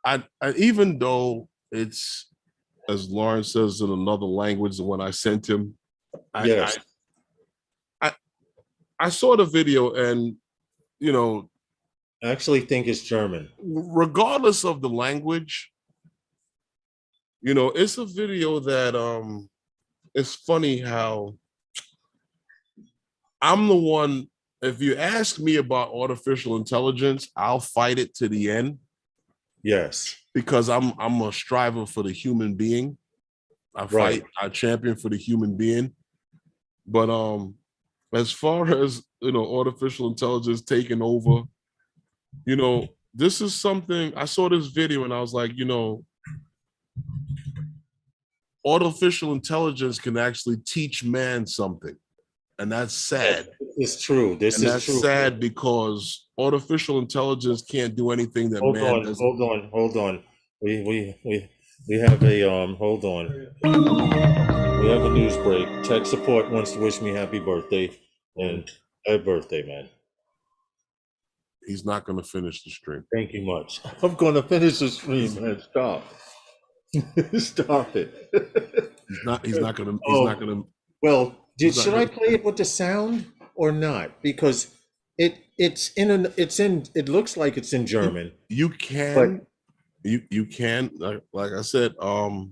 I even though it's as Lauren says in another language than when I sent him, I I Yes. I, I saw the video and you know, I actually think it's German. regardless of the language, it's a video that it's funny how I'm the one, if you ask me about artificial intelligence, I'll fight it to the end. Yes. because I'm a striver for the human being. I Right. fight, I champion for the human being. But as far as artificial intelligence taking over, this is something I saw this video and I was like, artificial intelligence can actually teach man something. And that's sad. It's true. This And is that's true. sad because artificial intelligence can't do anything that Hold man on, doesn't. hold on. We have a hold on. We have a news break. Tech support wants to wish me happy birthday and happy birthday, man. He's not going to finish the stream. Thank you much. I'm gonna finish the stream, man. Stop. Stop it. He's not going to, Well, should I gonna, play it with the sound or not? Because it looks like it's in German. you can, you can, like I said, all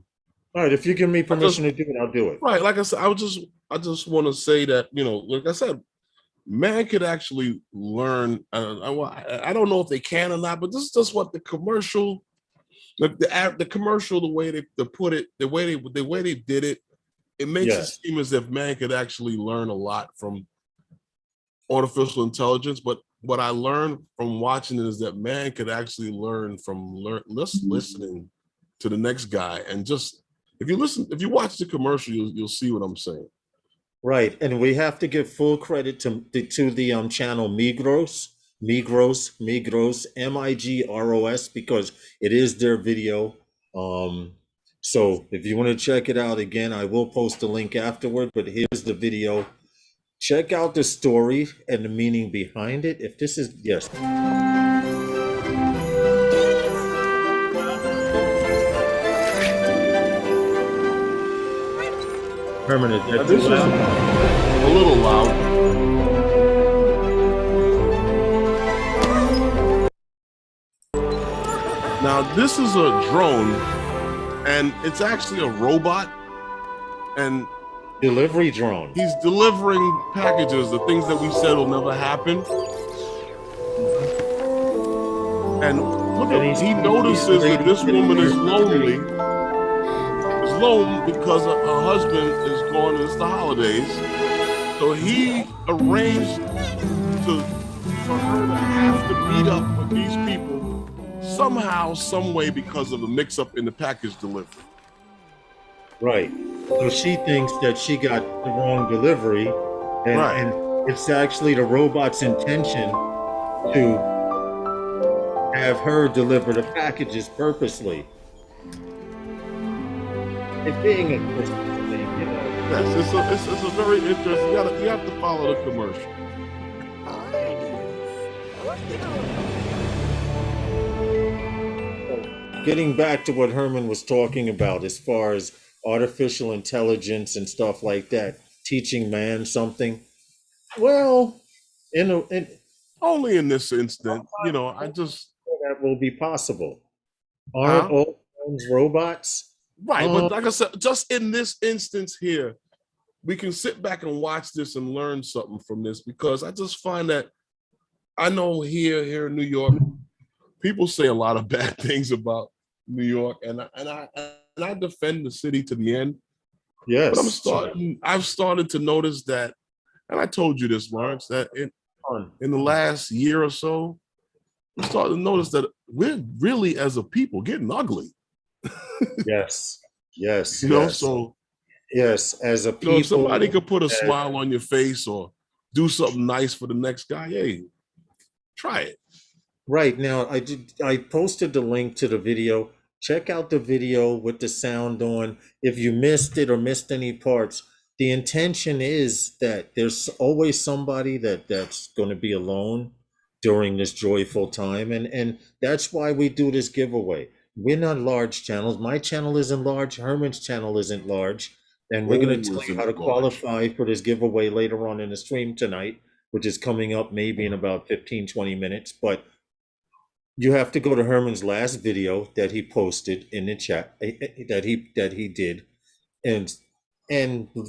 right, if you give me permission to do it, I'll do it. Right. Like I said, I just want to say that, like I said, man could actually learn. I don't know if they can or not, but this is just what the commercial, the commercial, the way they put it, the way they did it, it makes it seem as if man could actually learn a lot from artificial intelligence. But what I learned from watching it is that man could actually learn from listening to the next guy. And just if you watch the commercial, you'll see what I'm saying. Right, and we have to give full credit to the channel Migros, Migros, because it is their video. So if you want to check it out again, I will post a link afterward, but here's the video. Check out the story and the meaning behind it. If this is, yes. Herman, is that This is a little loud. Now, this is a drone, and it's actually a robot, and delivery drone. He's delivering packages, the things that we said will never happen. And look at, he notices that this woman is lonely. Is alone because her husband is gone and it's the holidays. So he arranged for her to have to meet up with these people somehow, some way, because of a mix-up in the package delivery. Right. So she thinks that she got the wrong delivery, and it's actually the robot's intention to have her deliver the packages purposely. It being a Christmas thing, Yes, it's a very interesting. You have to follow the commercial. Getting back to what Herman was talking about, as far as artificial intelligence and stuff like that, teaching man something. Well, only in this instant, I just that will be possible. Aren't all drones robots? Right, but like I said, just in this instance here, we can sit back and watch this and learn something from this, because I just find that I know here in New York, people say a lot of bad things about New York, and I defend the city to the end. Yes, but I've started to notice that, and I told you this, Lawrence, that in the last year or so, I'm starting to notice that we're really, as a people, getting ugly. Yes. So yes, as a people, if somebody could put a smile on your face or do something nice for the next guy, hey, try it. Right. Now, I posted the link to the video. Check out the video with the sound on. If you missed it or missed any parts, the intention is that there's always somebody that's going to be alone during this joyful time, and that's why we do this giveaway. We're not large channels. My channel isn't large. Herman's channel isn't large. And we're going to tell you how to qualify for this giveaway later on in the stream tonight, which is coming up maybe in about 15, 20 minutes. But you have to go to Herman's last video that he posted in the chat, that he did, and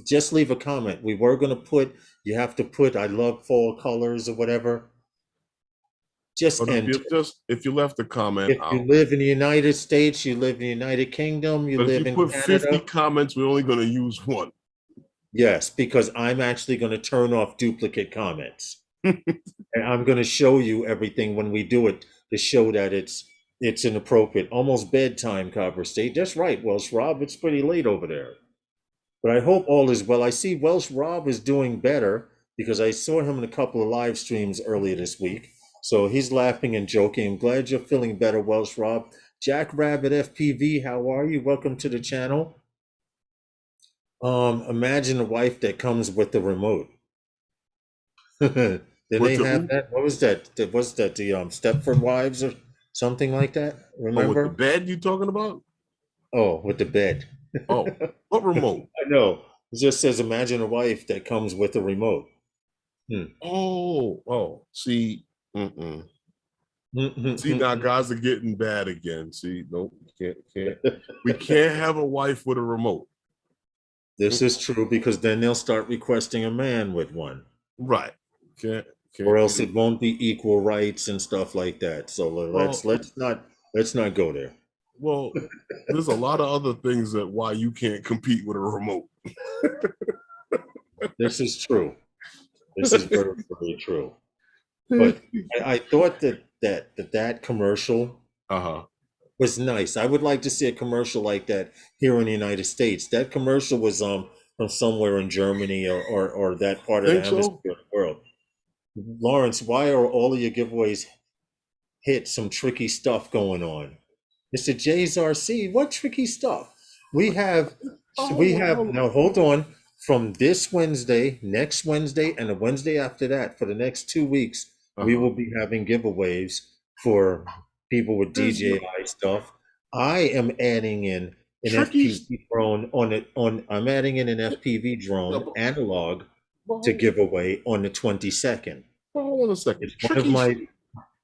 just leave a comment. We were going to put, you have to put, I love fall colors or whatever. Just But enter. if you left a comment If you out, live in the United States, you live in the United Kingdom, you but if you live in put 50 Canada. comments, we're only going to use one. Yes, because I'm actually going to turn off duplicate comments. And I'm going to show you everything when we do it to show that it's inappropriate. Almost bedtime, Copper State. That's right, Welsh Rob. It's pretty late over there. But I hope all is well. I see Welsh Rob is doing better because I saw him in a couple of live streams earlier this week. So he's laughing and joking. I'm glad you're feeling better, Welsh Rob. Jack Rabbit FPV, how are you? Welcome to the channel. Imagine a wife that comes with the remote. Did they have that? What was that? Was that the Stepford Wives or something like that? Oh, with the Remember? bed you talking about? Oh, with the bed. Oh, what remote? I know. It just says imagine a wife that comes with a remote. Oh, see, see now guys are getting bad again. See, nope, can't. We can't have a wife with a remote. This is true because then they'll start requesting a man with one. Right. Can't Or else it won't be equal rights and stuff like that. So let's not go there. Well, there's a lot of other things that why you can't compete with a remote. This is true. This is very, very true. But I thought that commercial was nice. I would like to see a commercial like that here in the United States. That commercial was from somewhere in Germany or that part of the hemisphere of the world. Lawrence, why are all of your giveaways hit some tricky stuff going on? Mr. J's RC, what tricky stuff? We have now hold on. From this Wednesday, next Wednesday, and the Wednesday after that, for the next 2 weeks, we will be having giveaways for people with DJI stuff. I am adding in an FPV drone I'm adding in an FPV drone analog to give away on the 22nd. Hold on a second.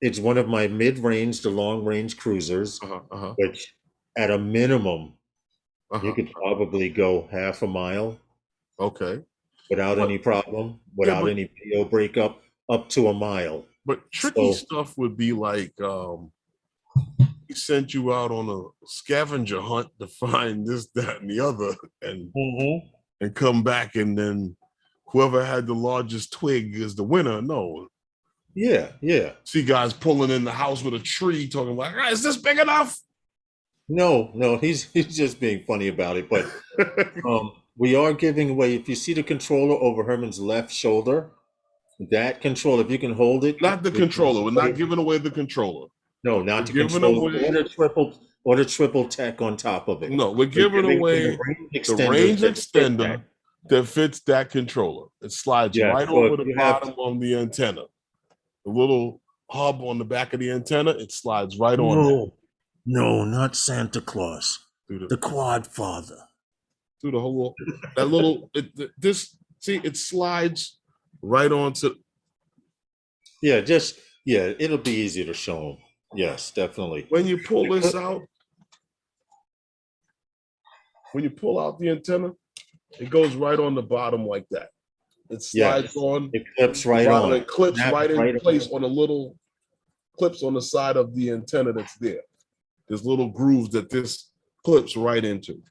It's one of my mid-range to long-range cruisers, which at a minimum, you could probably go half a mile. Okay. Without any problem, without any video breakup, up to a mile. But tricky stuff would be like he sent you out on a scavenger hunt to find this, that, and the other, and come back, and then whoever had the largest twig is the winner. No. Yeah. See guys pulling in the house with a tree, talking like, "Is this big enough?" No, he's just being funny about it. But we are giving away, if you see the controller over Herman's left shoulder, that controller, if you can hold it. Not the controller. We're not giving away the controller. No, not the controller. Or the triple tech on top of it. No, we're giving away the range extender that fits that controller. It slides right over the bottom of the antenna. The little hub on the back of the antenna, it slides right on there. No, not Santa Claus. The Quad Father. Through the whole that little it slides right onto. It'll be easy to show them. Yes, definitely. When you pull this out, when you pull out the antenna, it goes right on the bottom like that. It slides on. It clips right on. It clips right in place on the little clips on the side of the antenna that's there. There's little grooves that this clips right into.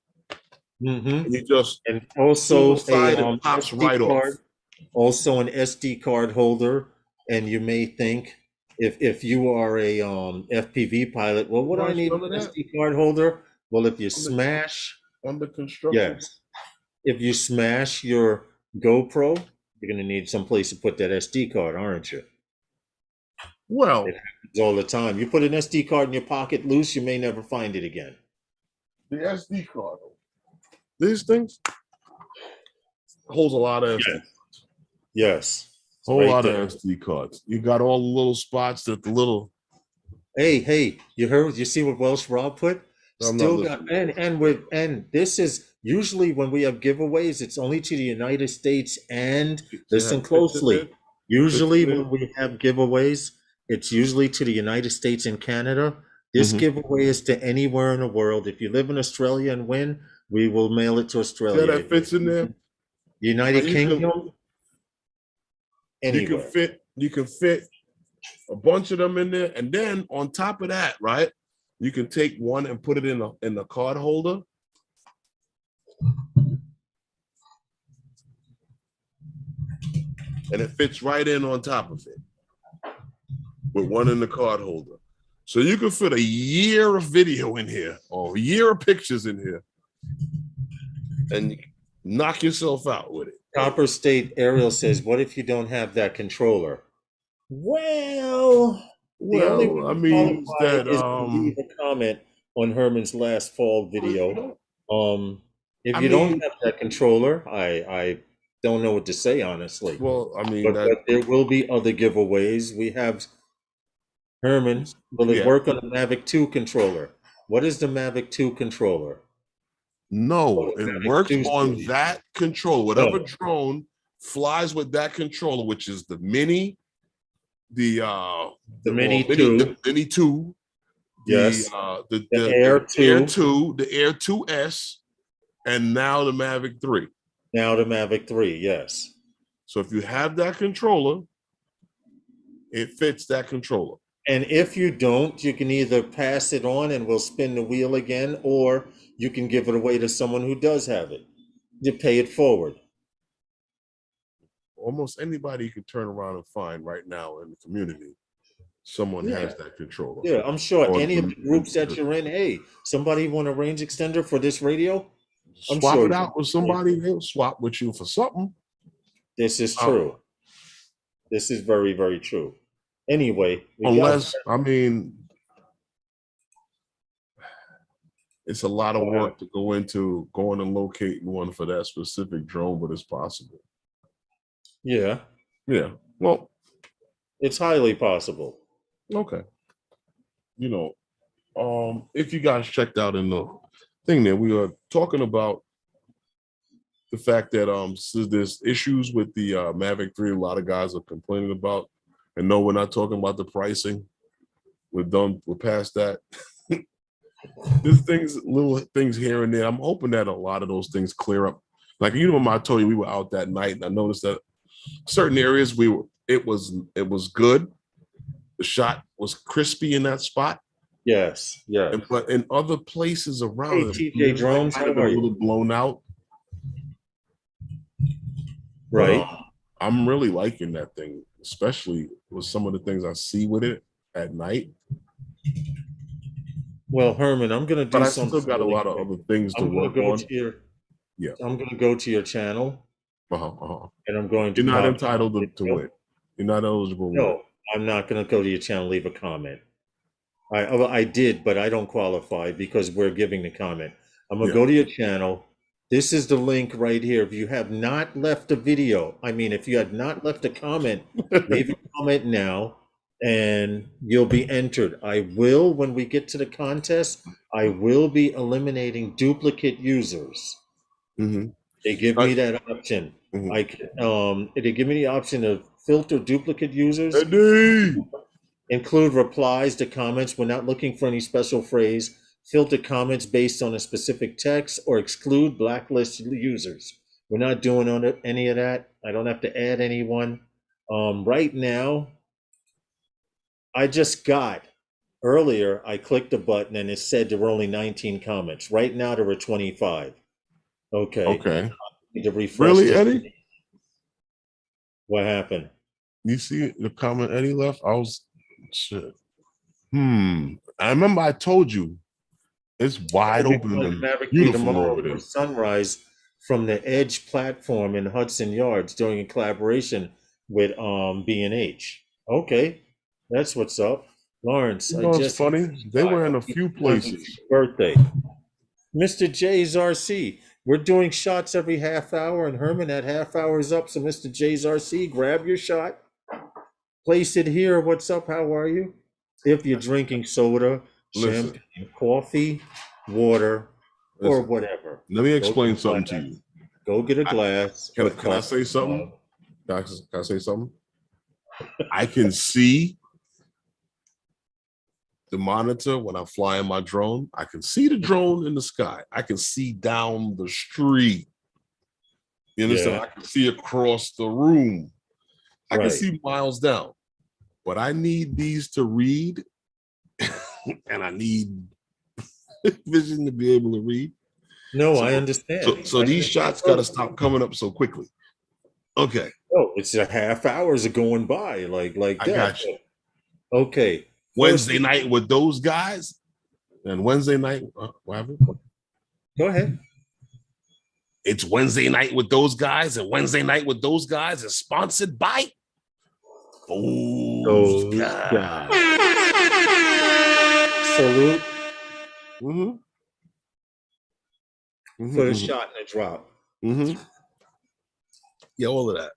And you just also it pops right off. Also an SD card holder, and you may think if you are a FPV pilot, well, what do I need an SD card holder? Well, if you smash under construction, if you smash your GoPro, you're going to need some place to put that SD card, aren't you? Well, it happens all the time. You put an SD card in your pocket loose, you may never find it again. The SD card, these things holds a lot of SD cards. Yes. Whole lot of SD cards. You got all the little spots that the little. Hey! You see what Welsh Rob put? Still got and this is usually when we have giveaways, it's only to the United States and listen closely. Usually when we have giveaways, it's usually to the United States and Canada. This giveaway is to anywhere in the world. If you live in Australia and win, we will mail it to Australia. Yeah, that fits in there. United Kingdom. You can fit a bunch of them in there. And then on top of that, right, you can take one and put it in the card holder. And it fits right in on top of it with one in the card holder. So you can fit a year of video in here or a year of pictures in here and knock yourself out with it. Copper State Ariel says, what if you don't have that controller? Well, the only way I to mean qualify that is to leave a comment on Herman's last fall video. If you don't have that controller, I don't know what to say, honestly. Well, I mean, but there will be other giveaways. We have Herman. Will it work on the Mavic 2 controller? What is the Mavic 2 controller? No, it works on that controller. Whatever drone flies with that controller, which is the Mini, the Mini 2, the Mini 2, yes, the Air 2, Air 2, the Air 2S, and now the Mavic 3. Now the Mavic 3, yes. So if you have that controller, it fits that controller. And if you don't, you can either pass it on and we'll spin the wheel again, or you can give it away to someone who does have it. You pay it forward. Almost anybody you can turn around and find right now in the community, someone has that controller. Yeah, I'm sure any of the groups that you're in, hey, somebody want a range extender for this radio? Swap it out with somebody, they'll swap with you for something. This is true. This is very, very true. Anyway, unless, I mean, it's a lot of work to go into going and locating one for that specific drone, but it's possible. Yeah. Yeah. Well, it's highly possible. Okay. You know, if you guys checked out in the thing there, we are talking about the fact that so there's issues with the Mavic 3. A lot of guys are complaining about, and no, we're not talking about the pricing. We're past that. There's little things here and there. I'm hoping that a lot of those things clear up. Like, you know, I told you we were out that night, and I noticed that certain areas it was good. The shot was crispy in that spot. Yes, yeah. But in other places around, hey, TJ Drones, how are you? A little blown out. Right. I'm really liking that thing, especially with some of the things I see with it at night. Well, Herman, I'm going to do something. But I still got a lot of other things to work on. I'm going to go to your channel. And I'm going to. You're not entitled to win. You're not eligible. No, I'm not going to go to your channel, leave a comment. I did, but I don't qualify because we're giving the comment. I'm going to go to your channel. This is the link right here. If you have not left a video, if you had not left a comment, leave a comment now and you'll be entered. I will, when we get to the contest, I will be eliminating duplicate users. Mm-hmm. They give me that option. Mm-hmm. They give me the option to filter duplicate users. Include replies to comments. We're not looking for any special phrase. Filter comments based on a specific text, or exclude blacklist users. We're not doing any of that. I don't have to add anyone. Right now, I just got, earlier, I clicked a button and it said there were only 19 comments. Right now, there were 25. Okay. To refresh. Really, Eddie? What happened? You see the comment Eddie left? I was, shit. I remember I told you. It's wide open and beautiful over there. Sunrise from the Edge platform in Hudson Yards doing a collaboration with B&H. Okay, that's what's up. Lawrence, it's funny. They were in a few places. Birthday. Mr. J's RC. We're doing shots every half hour, and Herman, that half hour is up. So Mr. J's RC, grab your shot. Place it here. What's up? How are you? If you're drinking soda, champagne, coffee, water, or whatever. Let me explain something to you. Go get a glass. Can I say something? Can I say something? I can see the monitor when I'm flying my drone. I can see the drone in the sky. I can see down the street. You understand? I can see across the room. I can see miles down. but I need these to read, and I need vision to be able to read. No, So, I understand. so these shots got to stop coming up so quickly. Okay. Oh, it's a half hours of going by like I that. got you. Okay. Wednesday night with those guys, and Wednesday night, whatever. Go ahead. It's Wednesday night with those guys, and Wednesday night with those guys is sponsored by those guys. Salute for the Mm-hmm. shot and the drop. Mm-hmm. Yeah, all of that.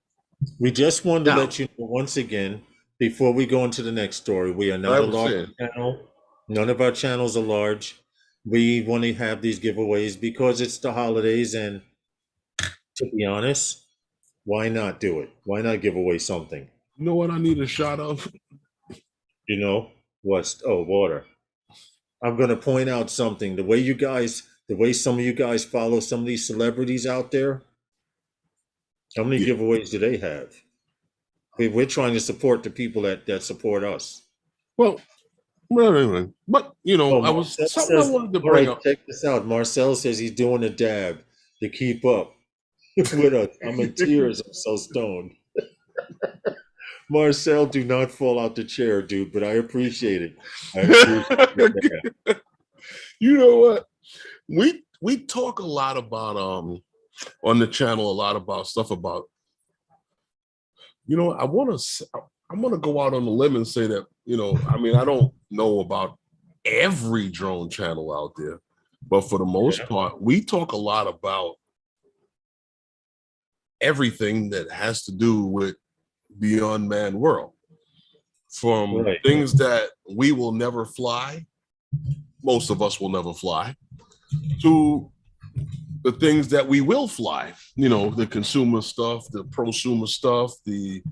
We just wanted to Now, let you know once again, before we go into the next story, we are not a large channel. None of our channels are large. We want to have these giveaways because it's the holidays, and to be honest, why not do it? Why not give away something? You know what I need a shot of? You know what's water. I'm going to point out something. The way some of you guys follow some of these celebrities out there, how many giveaways do they have? We're trying to support the people that support us. Well, but you know, I was something I wanted to bring up. Check this out. Marcel says he's doing a dab to keep up with us. I'm in tears. I'm so stoned. Marcel, do not fall out the chair, dude, but I appreciate it. You know what? We talk a lot about on the channel, a lot about stuff about, you know, I'm gonna go out on a limb and say that, you know, I mean, I don't know about every drone channel out there, but for the most part, we talk a lot about everything that has to do with the unmanned world, from things that we will never fly, most of us will never fly, to the things that we will fly, you know, the consumer stuff, the prosumer stuff, the,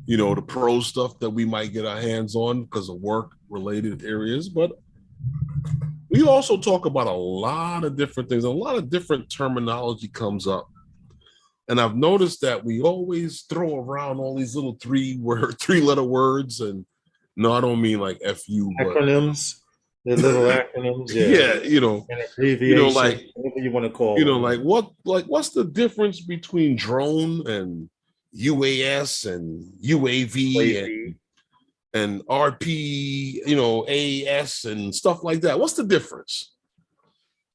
you know, the pro stuff that we might get our hands on because of work related areas. But we also talk about a lot of different things. A lot of different terminology comes up. And I've noticed that we always throw around all these little three-letter words. And no, I don't mean like FU, but acronyms. The little acronyms, yeah, you know, like whatever you want to call, you know, what's the difference between drone and UAS and UAV and RP, you know, AS and stuff like that? What's the difference?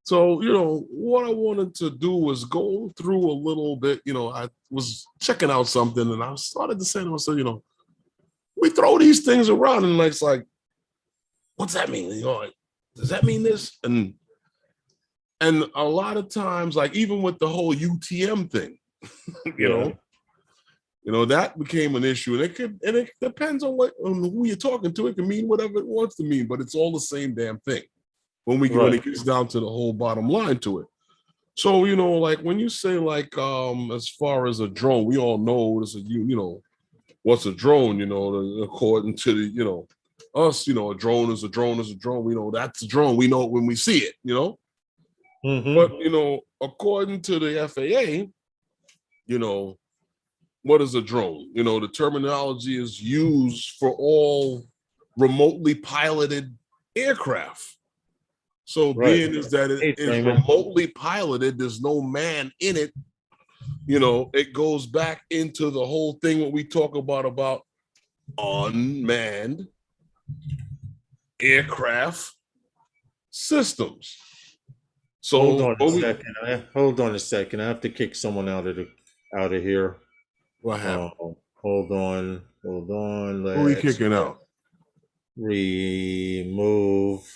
So, you know, what I wanted to do was go through a little bit. You know, I was checking out something, and I started to say to myself, you know, we throw these things around, and it's like, what's that mean? You know, like, does that mean this? And a lot of times, like even with the whole UTM thing, you know, that became an issue, and it depends on who you're talking to. It can mean whatever it wants to mean, but it's all the same damn thing when it gets down to the whole bottom line to it. So, you know, like when you say like as far as a drone, we all know this is you know, what's a drone, you know, according to the, you know, us, you know, a drone is a drone is a drone. We know that's a drone. We know it when we see it, you know. But, you know, according to the FAA, you know, what is a drone? You know, the terminology is used for all remotely piloted aircraft. So being is that it is remotely piloted, there's no man in it. You know, it goes back into the whole thing what we talk about unmanned aircraft systems. So hold on a second. I have to kick someone out of here. What happened? Hold on. Who are we kicking out? Remove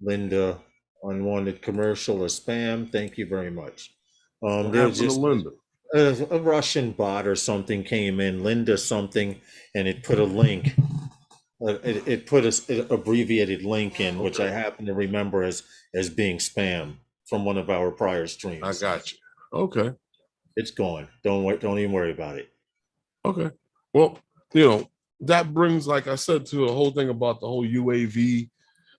Linda, unwanted commercial or spam. Thank you very much. There's just Linda? A Russian bot or something came in, Linda something, and it put a link. It put an abbreviated link in, which I happen to remember as being spam from one of our prior streams. I got you. Okay. It's gone. Don't even worry about it. Okay. Well, you know, that brings, like I said, to the whole thing about the whole UAV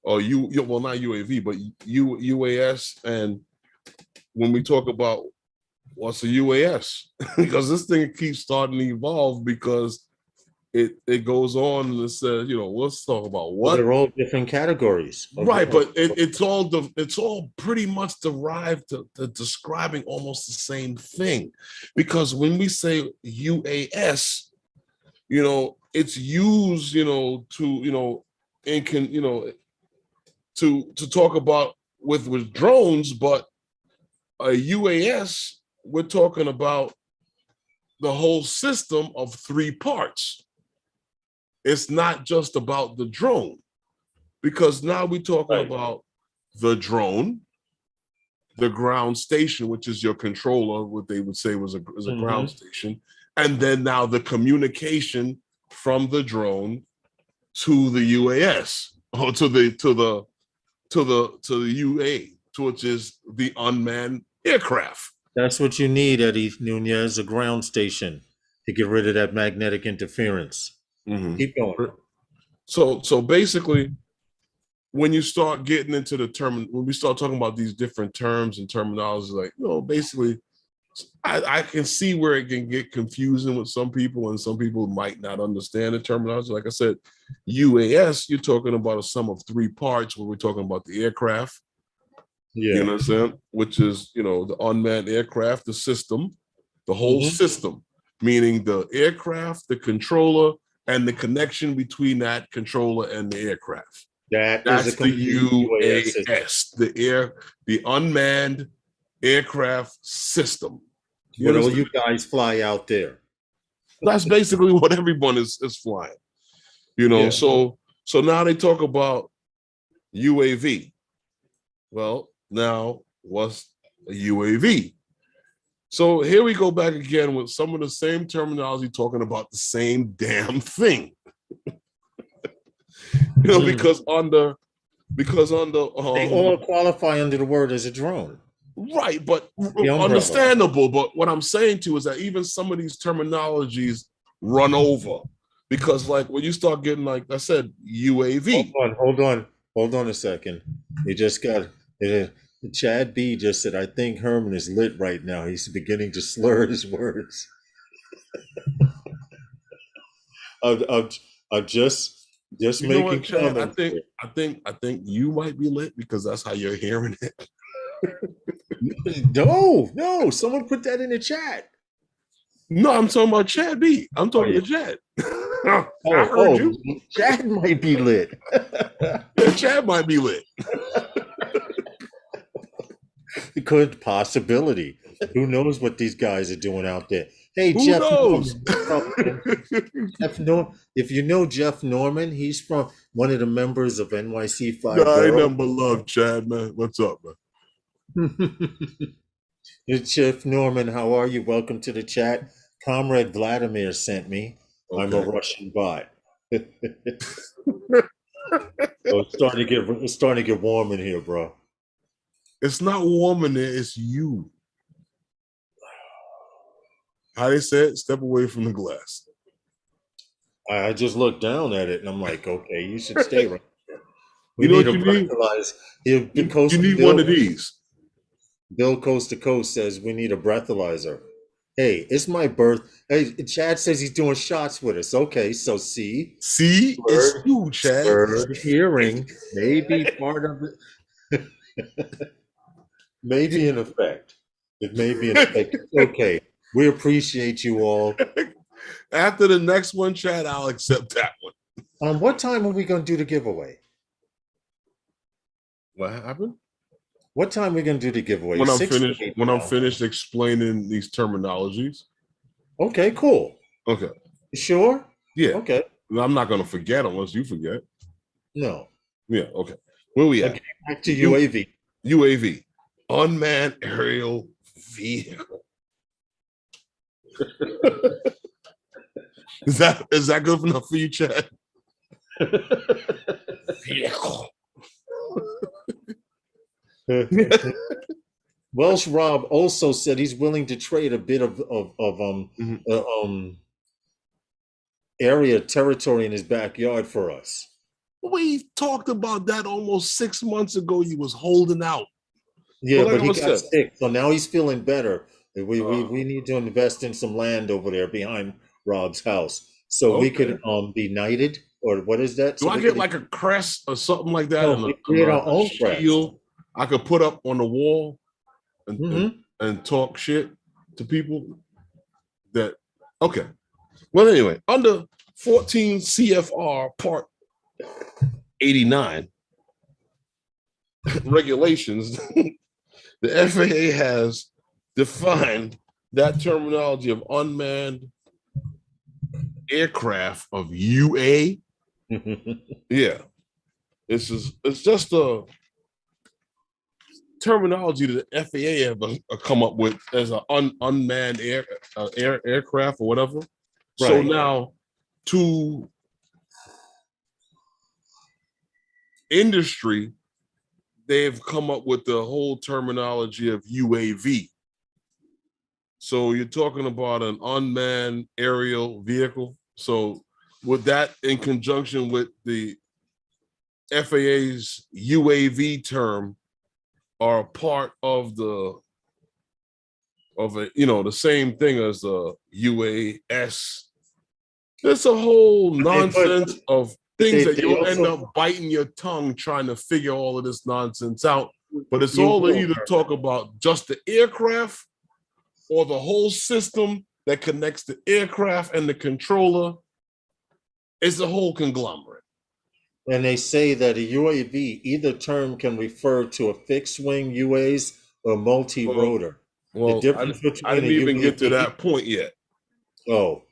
or well, not UAV, but UAS. And when we talk about what's a UAS, because this thing keeps starting to evolve, because it goes on and it says, let's talk about Well, what. they're all different categories. Right, but it's all pretty much derived to describing almost the same thing, because when we say UAS, it's used, to and can to talk about with drones, but a UAS, we're talking about the whole system of three parts. It's not just about the drone, because now we're talking Right. about the drone, the ground station, which is your controller, what they would say was a ground station, and then now the communication from the drone to the UAS, or to the UA, which is the unmanned aircraft. That's what you need, Eddie Nunez, a ground station to get rid of that magnetic interference. Keep going. So basically, when you start getting into when we start talking about these different terms and terminology, like, basically, I can see where it can get confusing with some people, and some people might not understand the terminology. Like I said, UAS, you're talking about a sum of three parts, where we're talking about the aircraft, Yeah. you understand, which is, the unmanned aircraft, the system, the whole system, meaning the aircraft, the controller, and the connection between that controller and the aircraft. That's the UAS, the unmanned aircraft system. What all you guys fly out there? That's basically what everyone is flying. So now they talk about UAV. Well, now what's a UAV? So here we go back again with some of the same terminology, talking about the same damn thing. Because on the they all qualify under the word as a drone. Right, but understandable. But what I'm saying to is that even some of these terminologies run over, because like when you start getting, like I said, UAV. Hold on a second. You just got Chad B just said, I think Herman is lit right now. He's beginning to slur his words. I'm just making comments. I think you might be lit, because that's how you're hearing it. No, someone put that in the chat. No, I'm talking about Chad B. I'm talking to Chad. I heard you. Chad might be lit. Chad might be lit. Good possibility. Who knows what these guys are doing out there? Hey, who Jeff knows? Norman. If you know Jeff Norman, he's from one of the members of NYC 5. No, I ain't nothing but love, Chad, man. What's up, man? Jeff Norman, how are you? Welcome to the chat. Comrade Vladimir sent me. Okay. I'm a Russian bot. So it's starting to get warm in here, bro. It's not warm in there. It's you. How they said, step away from the glass. I just looked down at it and I'm like, okay, you should stay right there. We need a breathalyzer. You need one of these. Bill Coast to Coast says we need a breathalyzer. Hey, it's my birth. Hey, Chad says he's doing shots with us. Okay, so see, it's you, Chad. Bird hearing may be part of it. Maybe in effect. It may be in effect. Okay, we appreciate you all. After the next one, Chad, I'll accept that one. What time are we going to do the giveaway? What happened? What time are we going to do the giveaway? When I'm finished explaining these terminologies. Okay, cool. Okay. You sure? Yeah. Okay. I'm not going to forget unless you forget. No. Yeah, okay. Where we at? Okay, back to UAV. UAV. Unmanned aerial vehicle. Is that good enough for you, Chad? Vehicle. Welsh Rob also said he's willing to trade a bit of territory in his backyard for us. We talked about that almost 6 months ago. He was holding out. Yeah, but he got sick, so now he's feeling better. We need to invest in some land over there behind Rob's house. so we Okay. could be knighted, or what is that? Do So I we get could like a crest or something like that, no, and we and create our a own crest. shield I could put up on the wall and, and, Hmm. and talk shit to people? That okay. Well, anyway, under 14 CFR Part 89 regulations, the FAA has defined that terminology of unmanned aircraft of UA. Yeah, it's just a terminology that the FAA have come up with as an unmanned aircraft or whatever. So Right. now to industry, they've come up with the whole terminology of UAV. So you're talking about an unmanned aerial vehicle. So with that in conjunction with the FAA's UAV term are part of the same thing as the UAS. There's a whole They put nonsense of things that they you'll end also up biting your tongue trying to figure all of this nonsense out. But it's you all to will. either talk about just the aircraft or the whole system that connects the aircraft and the controller. It's a whole conglomerate. And they say that a UAV, either term can refer to a fixed wing UAS or Well, multi-rotor. The well, difference I between a didn't even get to UAV, that point yet. oh,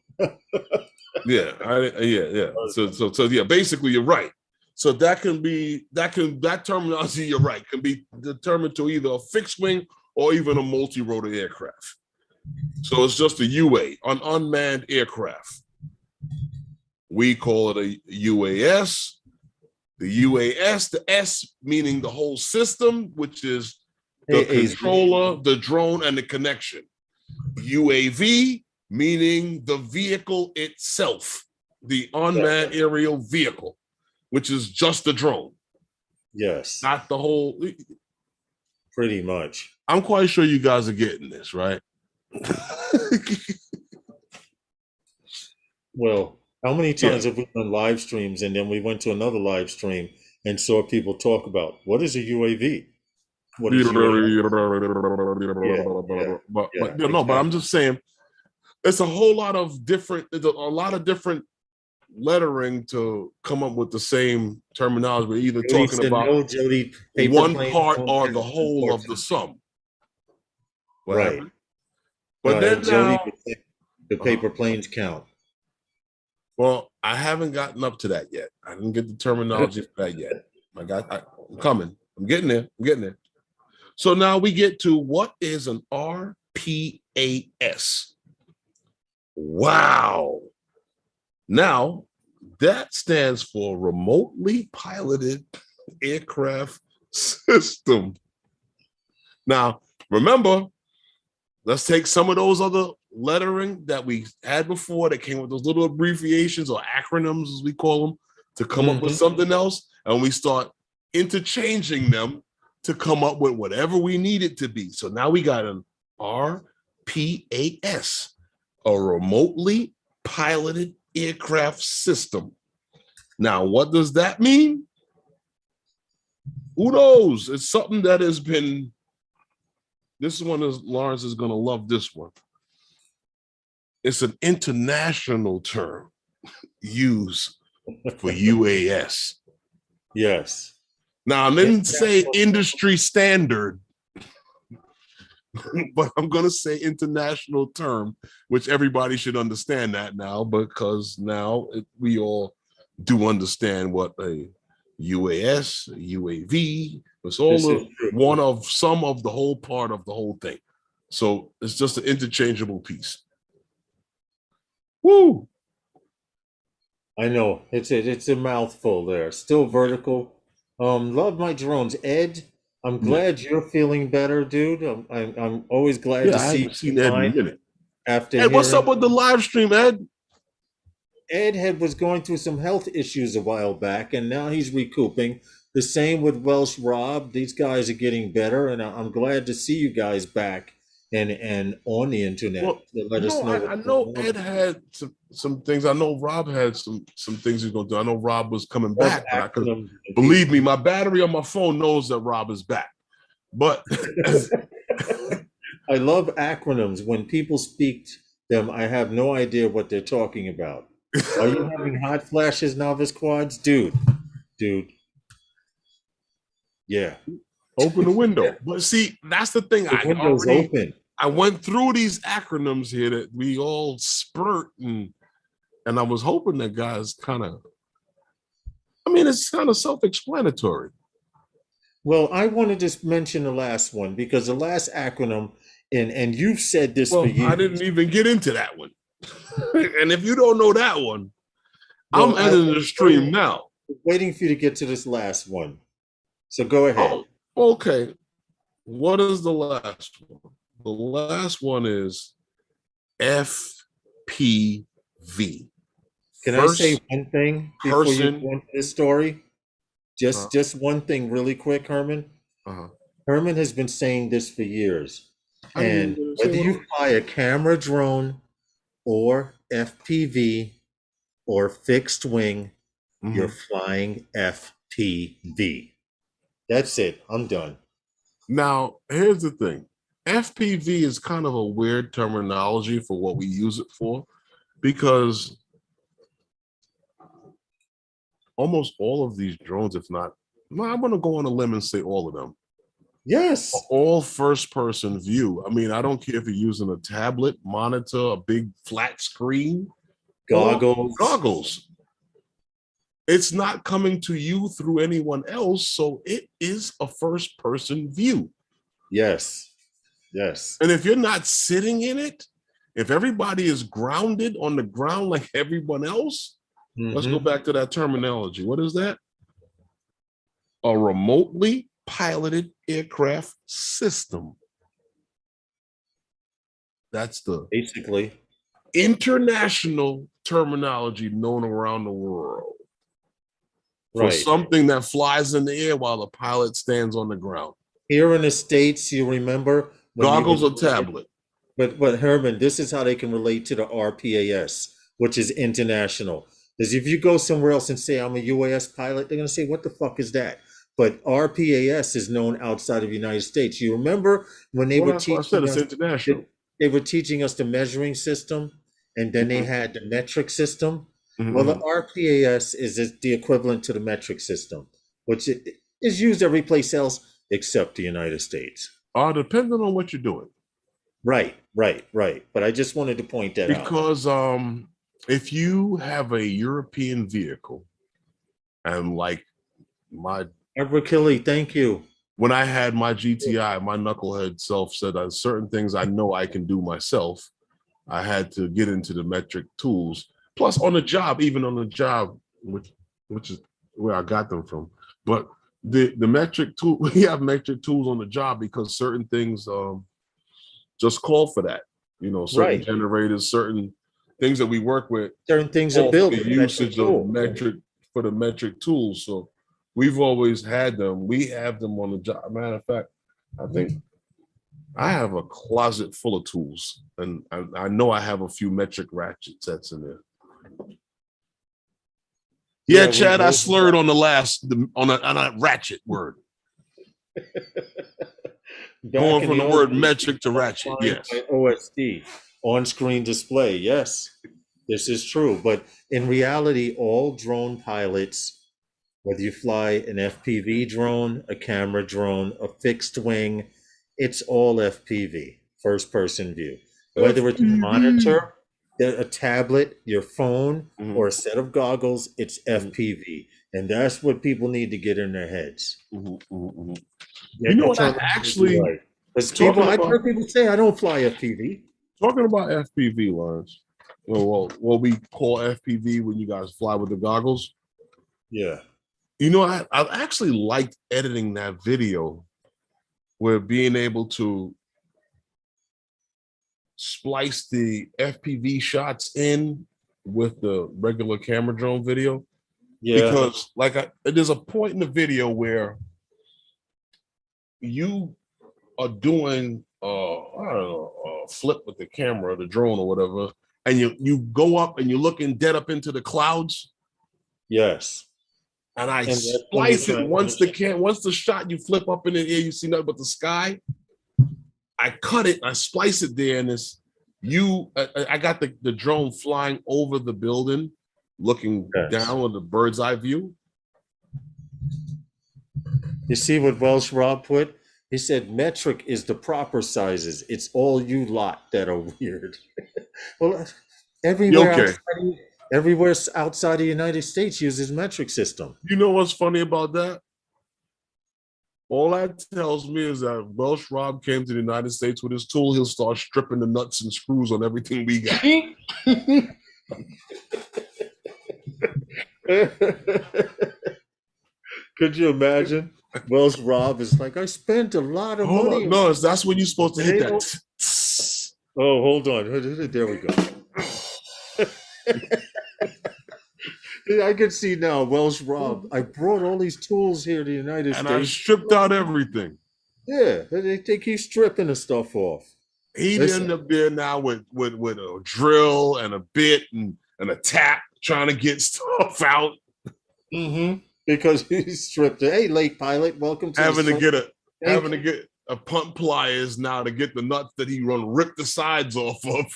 Yeah, yeah. So yeah, basically you're right. So that terminology, you're right, can be determined to either a fixed wing or even a multi-rotor aircraft. So it's just a UA, an unmanned aircraft. We call it a UAS. The UAS, the S meaning the whole system, which is the AAs. controller, the drone, and the connection. UAV meaning the vehicle itself, the unmanned aerial vehicle, which is just the drone, Yes, not the whole. pretty much. I'm quite sure you guys are getting this, right? Well, how many Yeah. times have we done live streams and then we went to another live stream and saw people talk about what is a UAV? What is UAV? Yeah, yeah, yeah, But no, but I'm exactly. just saying it's a whole lot of different, there's a lot of different lettering to come up with the same terminology. We're either Jody talking said about no, Jody, paper one planes part don't or count, the whole of the unfortunately. sum. What Right. happened? But then And Jody, now, the uh, paper planes count. well, I haven't gotten up to that yet. I didn't get the terminology for that yet. I'm coming. I'm getting there. I'm getting there. So now we get to what is an RPAS. Wow. Now that stands for remotely piloted aircraft system. Now, remember, let's take some of those other lettering that we had before that came with those little abbreviations or acronyms, as we call them, to come up with something else. And we start interchanging them to come up with whatever we need it to be. So now we got an RPAS, a remotely piloted aircraft system. Now, what does that mean? Who knows? It's something that has been, this one is, Lawrence is going to love this one. It's an international term used for UAS. Yes. Now, I didn't say industry standard, but I'm going to say international term, which everybody should understand that now, because now we all do understand what a UAS, a UAV, it's all one of some of the whole part of the whole thing. So it's just an interchangeable piece. Woo! I know it's a mouthful there. Still vertical. Love my drones, Ed. I'm Yeah, glad you're feeling better, dude. I'm always glad to I see haven't you seen Ed in a fine minute. after Ed, what's up hearing. with the live stream, Ed? Ed was going through some health issues a while back, and now he's recouping. The same with Welsh Rob. These guys are getting better, and I'm glad to see you guys back and on the internet Well, to let us no, know I what's going know on. Ed had some things. I know Rob had some things he's gonna do. I know Rob was coming Love back, but I could acronyms and believe people. me, my battery on my phone knows that Rob is back. But I love acronyms. When people speak them, I have no idea what they're talking about. Are you having hot flashes, novice quads? Dude, yeah. open the window. But see, that's the thing. The window's open. I went through these acronyms here that we all spurt and I was hoping that guys kind of, I mean, it's kind of self-explanatory. Well, I wanted to mention the last one because the last acronym, and you've said this for Well, I didn't years. even get into that one. And if you don't know that one, I'm Well, I ending the was stream now. waiting for you to get to this last one. So go ahead. Oh, okay. What is the last one? The last one is FPV. Can I say First one thing before you person. go into this story? Uh, Just one thing really quick, Herman. uh Herman has been saying this for years. I didn't And even say whether what. you fly a camera drone or FPV or fixed wing, you're Mhm. flying FPV. That's it. I'm done. Now, here's the thing. FPV is kind of a weird terminology for what we use it for because almost all of these drones, if not, well, I'm going to go on a limb and say all of them, are Yes. all first person view. I mean, I don't care if you're using a tablet, monitor, a big flat screen, or Goggles. goggles. It's not coming to you through anyone else, so it is a first person view. Yes. Yes. And if you're not sitting in it, if everybody is grounded on the ground like everyone else, let's go Hmm. back to that terminology. What is that? A remotely piloted aircraft system. That's the Basically. international terminology known around the world for Right. something that flies in the air while the pilot stands on the ground. Here in the States, you remember when you Goggles would or tablet. but Herman, this is how they can relate to the RPAS, which is international. Because if you go somewhere else and say I'm a UAS pilot, they're gonna say, "What the fuck is that?" But RPAS is known outside of the United States. You remember when they Well, were that's what I said. teaching It's us international. they were teaching us the measuring system, and then they Mhm, had the metric system. Well, the mhm. RPAS is the equivalent to the metric system, which is used every place else except the United States. Depending on what you're doing. Right. But I just wanted to point that out. Because if you have a European vehicle and like my Edward Kelly, thank you. when I had my GTI, my knucklehead self said certain things I know I can do myself. I had to get into the metric tools. Plus, on the job, even on the job, which is where I got them from. But the metric tool, we have metric tools on the job because certain things just call for that. You know, certain Right. generators, certain things that we work with Certain things are call for built the for metric usage of tool. metric for the metric tools. So we've always had them. We have them on the job. Matter of fact, I think I have a closet full of tools, and I know I have a few metric ratchet sets in there. Yeah, Yeah, Chad, I slurred on the last on a ratchet word. back Going in from the the old word days, metric to ratchet. flying Yes. by OSD, on-screen display. Yes, this is true. But in reality, all drone pilots, whether you fly an FPV drone, a camera drone, a fixed wing, it's all FPV, first person view. Whether it's a FPV. monitor, a tablet, your phone, Mhm, or a set of goggles, it's mhm, FPV. And that's what people need to get in their heads. mhm, mhm, mhm. You Get know the what? I terminology actually right. Because talking I've about heard people say, I don't fly FPV. talking about FPV lines. Well, what we call FPV when you guys fly with the goggles. Yeah. You know, I actually liked editing that video where being able to splice the FPV shots in with the regular camera drone video Yeah. because there's a point in the video where you are doing I don't know, flip with the camera, the drone or whatever, and you go up and you're looking dead up into the clouds. Yes. And I And that's when you're splice it trying once the shot, you flip up in the air, you see nothing but the sky. I cut it, I splice it there, and I got the drone flying over the building, looking down with the bird's eye view. You see what Welsh Rob put? He said metric is the proper sizes. It's all you lot that are weird. Well, everywhere Okay. outside the United States uses metric system. You know what's funny about that? All that tells me is that if Welsh Rob came to the United States with his tool, he'll start stripping the nuts and screws on everything we got. Could you imagine? Welsh Rob is like, I spent a lot of money. No, that's when you're supposed to hit that. Oh, hold on. There we go. I can see now, Welsh Rob. I brought all these tools here to the United States. And I stripped out everything. Yeah, they keep stripping the stuff off. He'd end up there now with a drill and a bit and a tap trying to get stuff out. Mm-hmm. Because he stripped it. Hey, late pilot, welcome to having to get a punt pliers now to get the nuts that he rip the sides off of.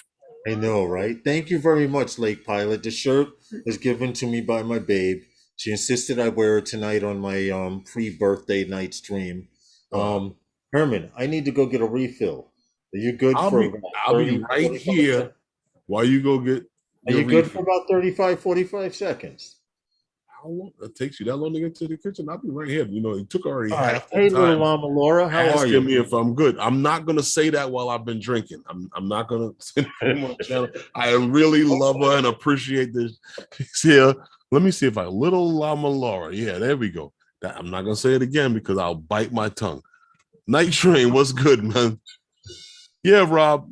I know, right? Thank you very much, Lake Pilot. The shirt was given to me by my babe. She insisted I wear it tonight on my pre-birthday night stream. Herman, I need to go get a refill. Are you good I'll be right here seconds? While you go get Are you good for about 35, 45 seconds? How long it takes you that long to get to the kitchen? I'll be right here. You know, it took already half the time. Hey, little Mama Laura, how are you? Asking me if I'm good. I'm not gonna say that while I've been drinking. I'm not gonna say I really love her and appreciate this. Here, let me see if little Llama Laura. Yeah, there we go. I'm not gonna say it again because I'll bite my tongue. Night Train, what's good, man? Yeah, Rob.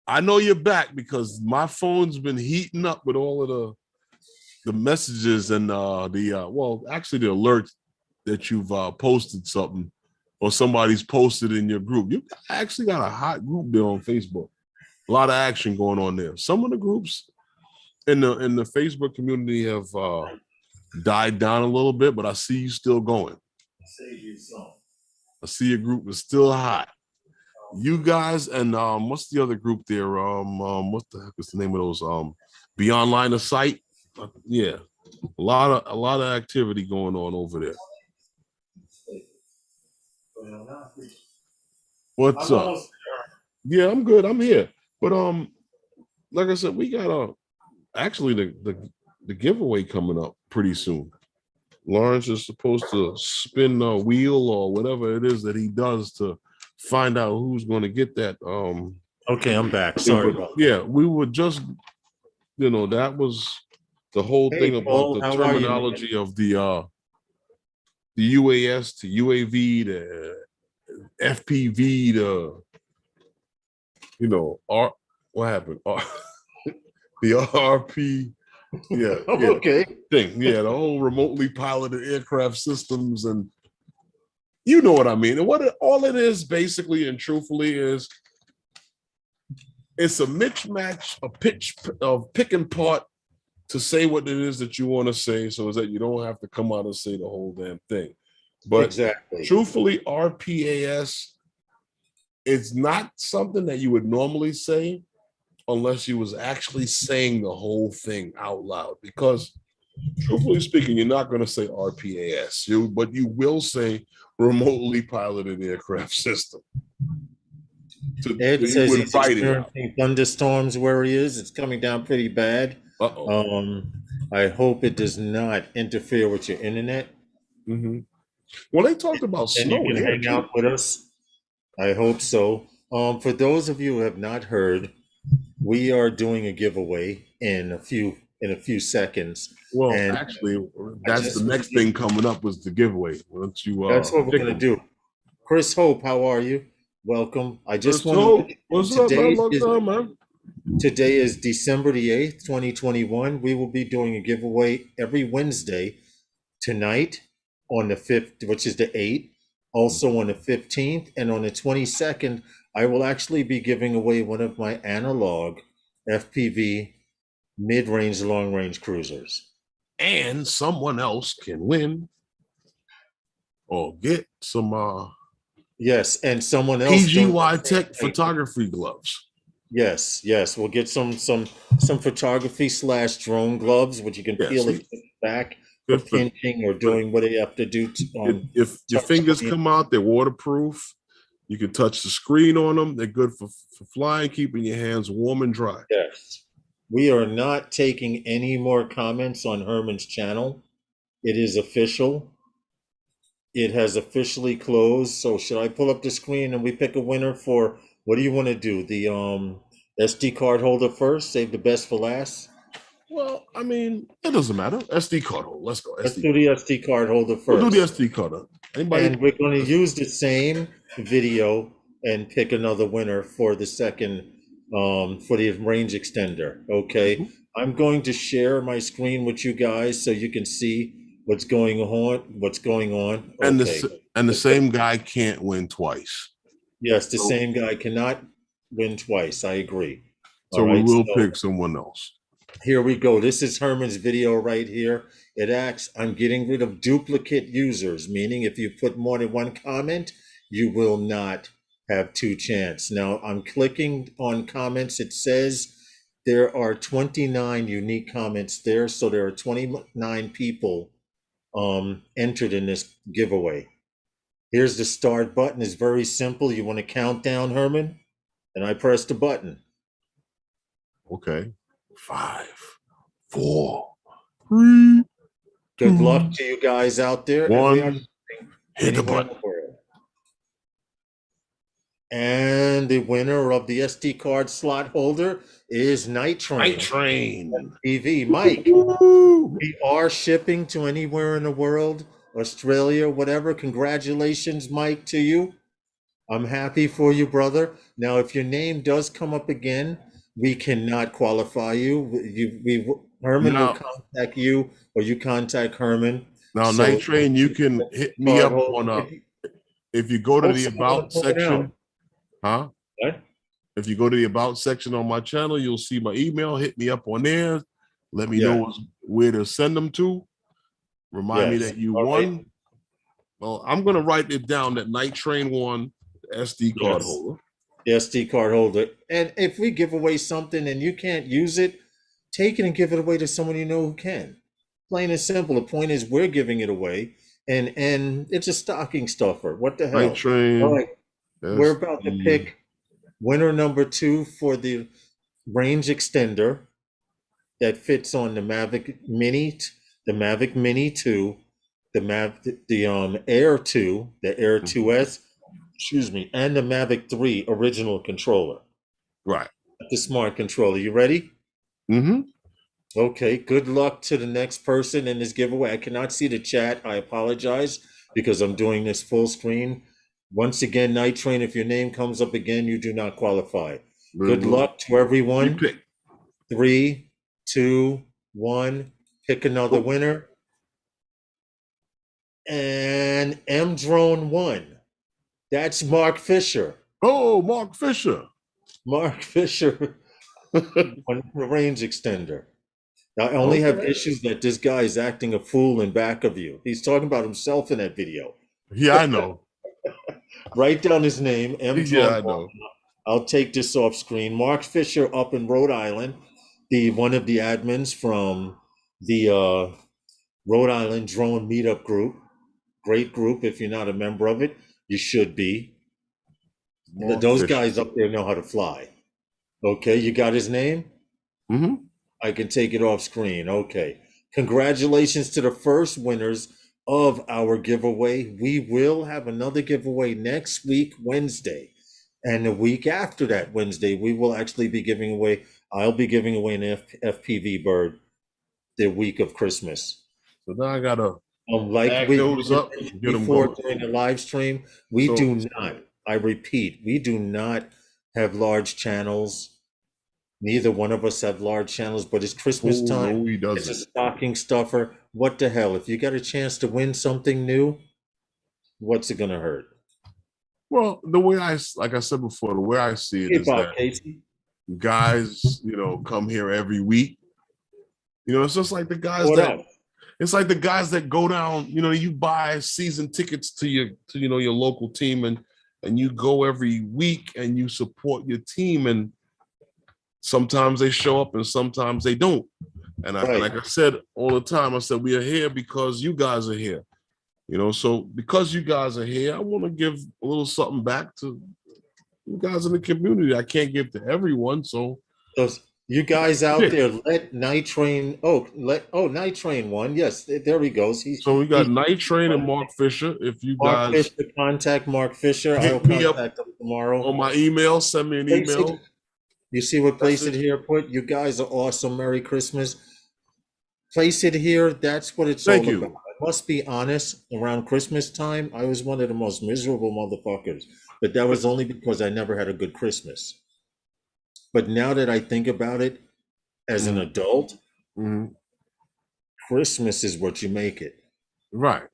I know you're back because my phone's been heating up with all of the messages and actually the alert that you've posted something or somebody's posted in your group. You actually got a hot group there on Facebook. A lot of action going on there. Some of the groups in the Facebook community have died down a little bit, but I see you still going. I see your group is still hot. You guys and what's the other group there? What the heck is the name of those? Beyond Line of Sight. Yeah, a lot of activity going on over there. What's up? Yeah, I'm good. I'm here. But like I said, we got actually the giveaway coming up pretty soon. Lawrence is supposed to spin a wheel or whatever it is that he does to find out who's going to get that. Okay, I'm back. Sorry about that. Yeah, we were just, that was the whole thing about Paul, the terminology of the UAS to UAV to FPV to what happened? The RP, okay, thing, the whole remotely piloted aircraft systems, and you know what I mean. And what all it is basically and truthfully is, it's a mismatch, a pitch of pick and part to say what it is that you want to say, so is that you don't have to come out and say the whole damn thing. But exactly, truthfully, RPAS, it's not something that you would normally say unless you was actually saying the whole thing out loud. Because truthfully speaking, you're not going to say RPAS, but you will say remotely piloted aircraft system. Ed says he's experiencing thunderstorms where he is. It's coming down pretty bad. I hope it does not interfere with your internet. Mm-hmm. Well, they talked about snow. You can hang out with us. I hope so. For those of you who have not heard, we are doing a giveaway in a few seconds. Well, actually, that's the next thing coming up was the giveaway. Once you, that's what we're going to do. Chris Hope, how are you? Welcome. I just want to. What's up, man? Long time, man. Today is December the 8th, 2021. We will be doing a giveaway every Wednesday. Tonight on the 5th, which is the 8th, also on the 15th, and on the 22nd, I will actually be giving away one of my analog FPV mid-range, long-range cruisers. And someone else can win or get some Yes, and someone else doing PGY the same Tech thing. photography gloves. Yes, yes, we'll get some photography / drone gloves, which you can Yeah, peel see, it back for good for, pinching or for doing what you have to do if your touch on fingers the- come out, they're waterproof. You can touch the screen on them. They're good for flying, keeping your hands warm and dry. Yes. We are not taking any more comments on Herman's channel. It is official. It has officially closed. So should I pull up the screen and we pick a winner for, what do you want to do? The SD card holder first, save the best for last? Well, I mean, it doesn't matter. SD card holder. Let's go. Let's SD. do the SD card holder We'll do the first. SD card. Anybody? And we're going to use the same video and pick another winner for the second, for the range extender. Okay. I'm going to share my screen with you guys so you can see what's going on. And Okay. the same guy can't win twice. Yes, the same guy cannot win twice. I agree. So we will pick someone else. Here we go. This is Herman's video right here. It asks, I'm getting rid of duplicate users, meaning if you put more than one comment, you will not have two chance. Now I'm clicking on comments. It says there are 29 unique comments there. So there are 29 people entered in this giveaway. Here's the start button. It's very simple. You want to count down, Herman? And I press the button. Okay. 5, 4, 3. Good luck to you guys out there. 1. Hit the button. And the winner of the SD card slot holder is Night Train. Night Train. TV. Mike, we are shipping to anywhere in the world, Australia, whatever. Congratulations, Mike, to you. I'm happy for you, brother. Now, if your name does come up again, we cannot qualify you. Herman will contact you, or you contact Herman. Now, so, Night Train, you can hit me up on if you go to the About section. Huh? What? If you go to the About section on my channel, you'll see my email. Hit me up on there. Let me know where to send them to. Remind me that you won. Right. Well, I'm going to write it down that Night Train won the SD card holder. The SD card holder. And if we give away something and you can't use it, take it and give it away to someone you know who can. Plain and simple. The point is we're giving it away, and it's a stocking stuffer. What the hell? Night Train. All right. We're about to pick winner number 2 for the range extender that fits on the Mavic Mini, the Mavic Mini 2, the Air 2, the Air 2S, and the Mavic 3 original controller. Right. The smart controller. You ready? Mm-hmm. Okay, good luck to the next person in this giveaway. I cannot see the chat. I apologize because I'm doing this full screen. Once again, Night Train, if your name comes up again, you do not qualify. Good luck to everyone. 3, 2, 1. Pick another winner. And M Drone won. That's Mark Fisher. Oh, Mark Fisher. Mark Fisher on the range extender. Now, I only have issues that this guy is acting a fool in back of you. He's talking about himself in that video. Yeah, I know. Write down his name. Yeah, I know. I'll take this off screen. Mark Fisher up in Rhode Island, one of the admins from the Rhode Island Drone Meetup group. Great group. If you're not a member of it, you should be. Those guys up there know how to fly. Okay, you got his name? Mm-hmm. I can take it off screen. Okay. Congratulations to the first winners of our giveaway. We will have another giveaway next week, Wednesday. And the week after that, Wednesday, we will actually be giving away, I'll be giving away an FPV bird the week of Christmas. So now I got to like we did before during the live stream, we do not, I repeat, we do not have large channels. Neither one of us have large channels, but it's Christmas time. No, he doesn't. It's a stocking stuffer. What the hell? If you got a chance to win something new, what's it going to hurt? Well, the way like I said before, the way I see it Hey, is Bob that Casey. guys, come here every week. It's just like the guys What that up? it's like the guys that go down, you buy season tickets to your local team and you go every week and you support your team, and sometimes they show up and sometimes they don't. And Right. like I said all the time, I said we are here because you guys are here. So because you guys are here, I want to give a little something back to you guys in the community. I can't give to everyone, so Those you guys out there, let Night Train. Night Train won. Yes, there he goes. So we got He's Night Train and Mark Fisher. If you Mark guys Fisher. Contact Mark Fisher. I'll hit me up contact him tomorrow. on my email, send me an Place it. email. You see what Place It Message. Here put? You guys are awesome. Merry Christmas. Place It Here. That's what it's Thank all you. about. I must be honest. Around Christmas time, I was one of the most miserable motherfuckers. But that was only because I never had a good Christmas. But now that I think about it, as an adult, Mhm. Christmas is what you make it. Right.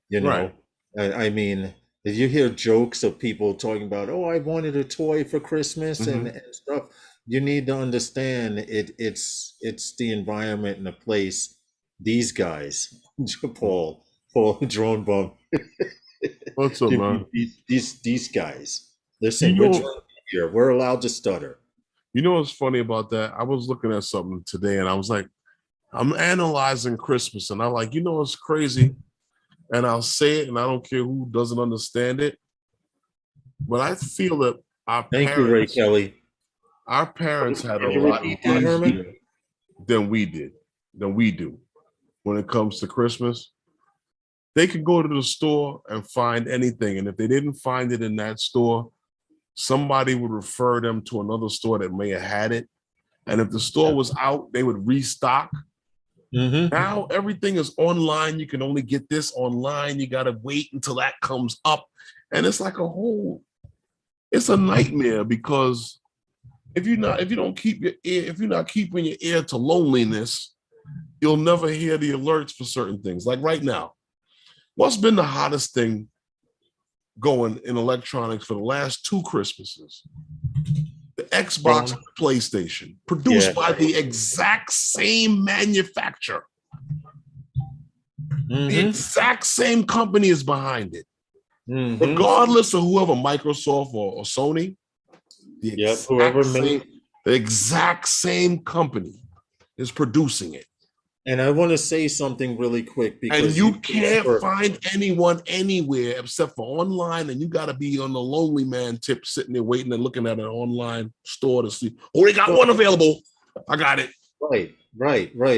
You know, I mean, if you hear jokes of people talking about, oh, I wanted a toy for Christmas and stuff, you need to understand it's the environment and the place. These guys, Paul, Drone Bum, What's up, man? these guys. You Listen, we're know, drunk here. We're allowed to stutter. what's funny about that? I was looking at something today and I was like, I'm analyzing Christmas and I'm like, it's crazy. And I'll say it and I don't care who doesn't understand it. But I feel that Thank you, Ray Kelly. our parents had a Can you lot repeat that, Herman? easier than we do when it comes to Christmas. They could go to the store and find anything. And if they didn't find it in that store, somebody would refer them to another store that may have had it. And if the store was out, they would restock. Now everything is online. You can only get this online. You got to wait until that comes up. And it's like it's a nightmare because if you're not keeping your ear to loneliness, you'll never hear the alerts for certain things. Like right now, what's been the hottest thing going in electronics for the last 2 Christmases? The Xbox and the PlayStation, produced by the exact same manufacturer. The exact same company is behind it. Regardless of whoever, Microsoft or Sony, the exact same company is producing it. And I want to say something really quick because and you can't find anyone anywhere except for online, and you got to be on the lonely man tip, sitting there waiting and looking at an online store to see. Oh, they got one available. I got it. Right.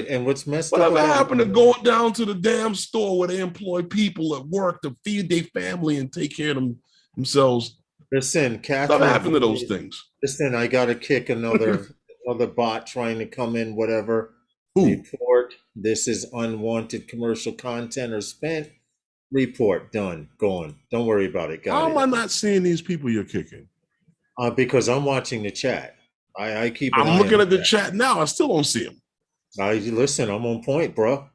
And what's messed up? Whatever happened to going down to the damn store where they employ people at work to feed their family and take care of themselves? Listen, Catherine. What happened to those things? Listen, I got to kick another bot trying to come in. Whatever. Report. This is unwanted commercial content or spent. Report. Done. Gone. Don't worry about it. How am I not seeing these people you're kicking? Because I'm watching the chat. I keep. I'm looking at the chat now. I still don't see them. Listen, I'm on point, bro.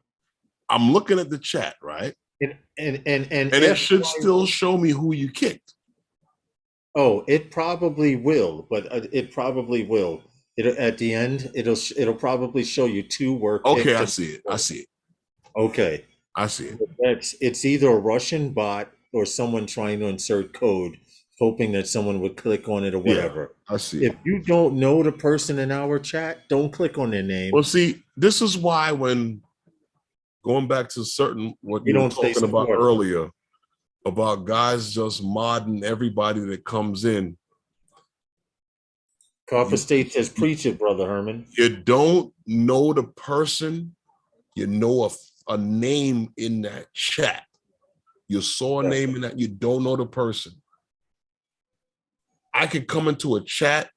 I'm looking at the chat, right? And it should still show me who you kicked. Oh, it probably will, but it probably will. At the end, it'll probably show you 2 work. Okay, I see it. Okay, I see it. It's either a Russian bot or someone trying to insert code, hoping that someone would click on it or whatever. Yeah, I see. If you don't know the person in our chat, don't click on their name. Well, see, this is why when going back to what you were talking about earlier about guys just modding everybody that comes in. Copper State says, preach it, Brother Herman. You don't know the person. You know a name in that chat. You saw a name in that. You don't know the person. I could come into a chat.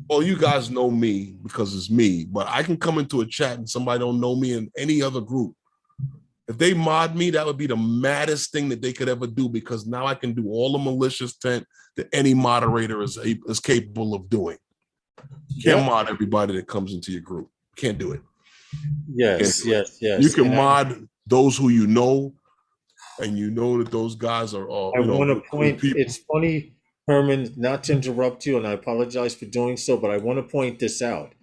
Well, you guys know me because it's me, but I can come into a chat and somebody don't know me in any other group. If they mod me, that would be the maddest thing that they could ever do because now I can do all the malicious intent that any moderator is capable of doing. You can't mod everybody that comes into your group. Can't do it. Yes. You can mod those who you know, and you know that those guys are all, I want to good point, people. it's funny, Herman, not to interrupt you, and I apologize for doing so, but I want to point this out.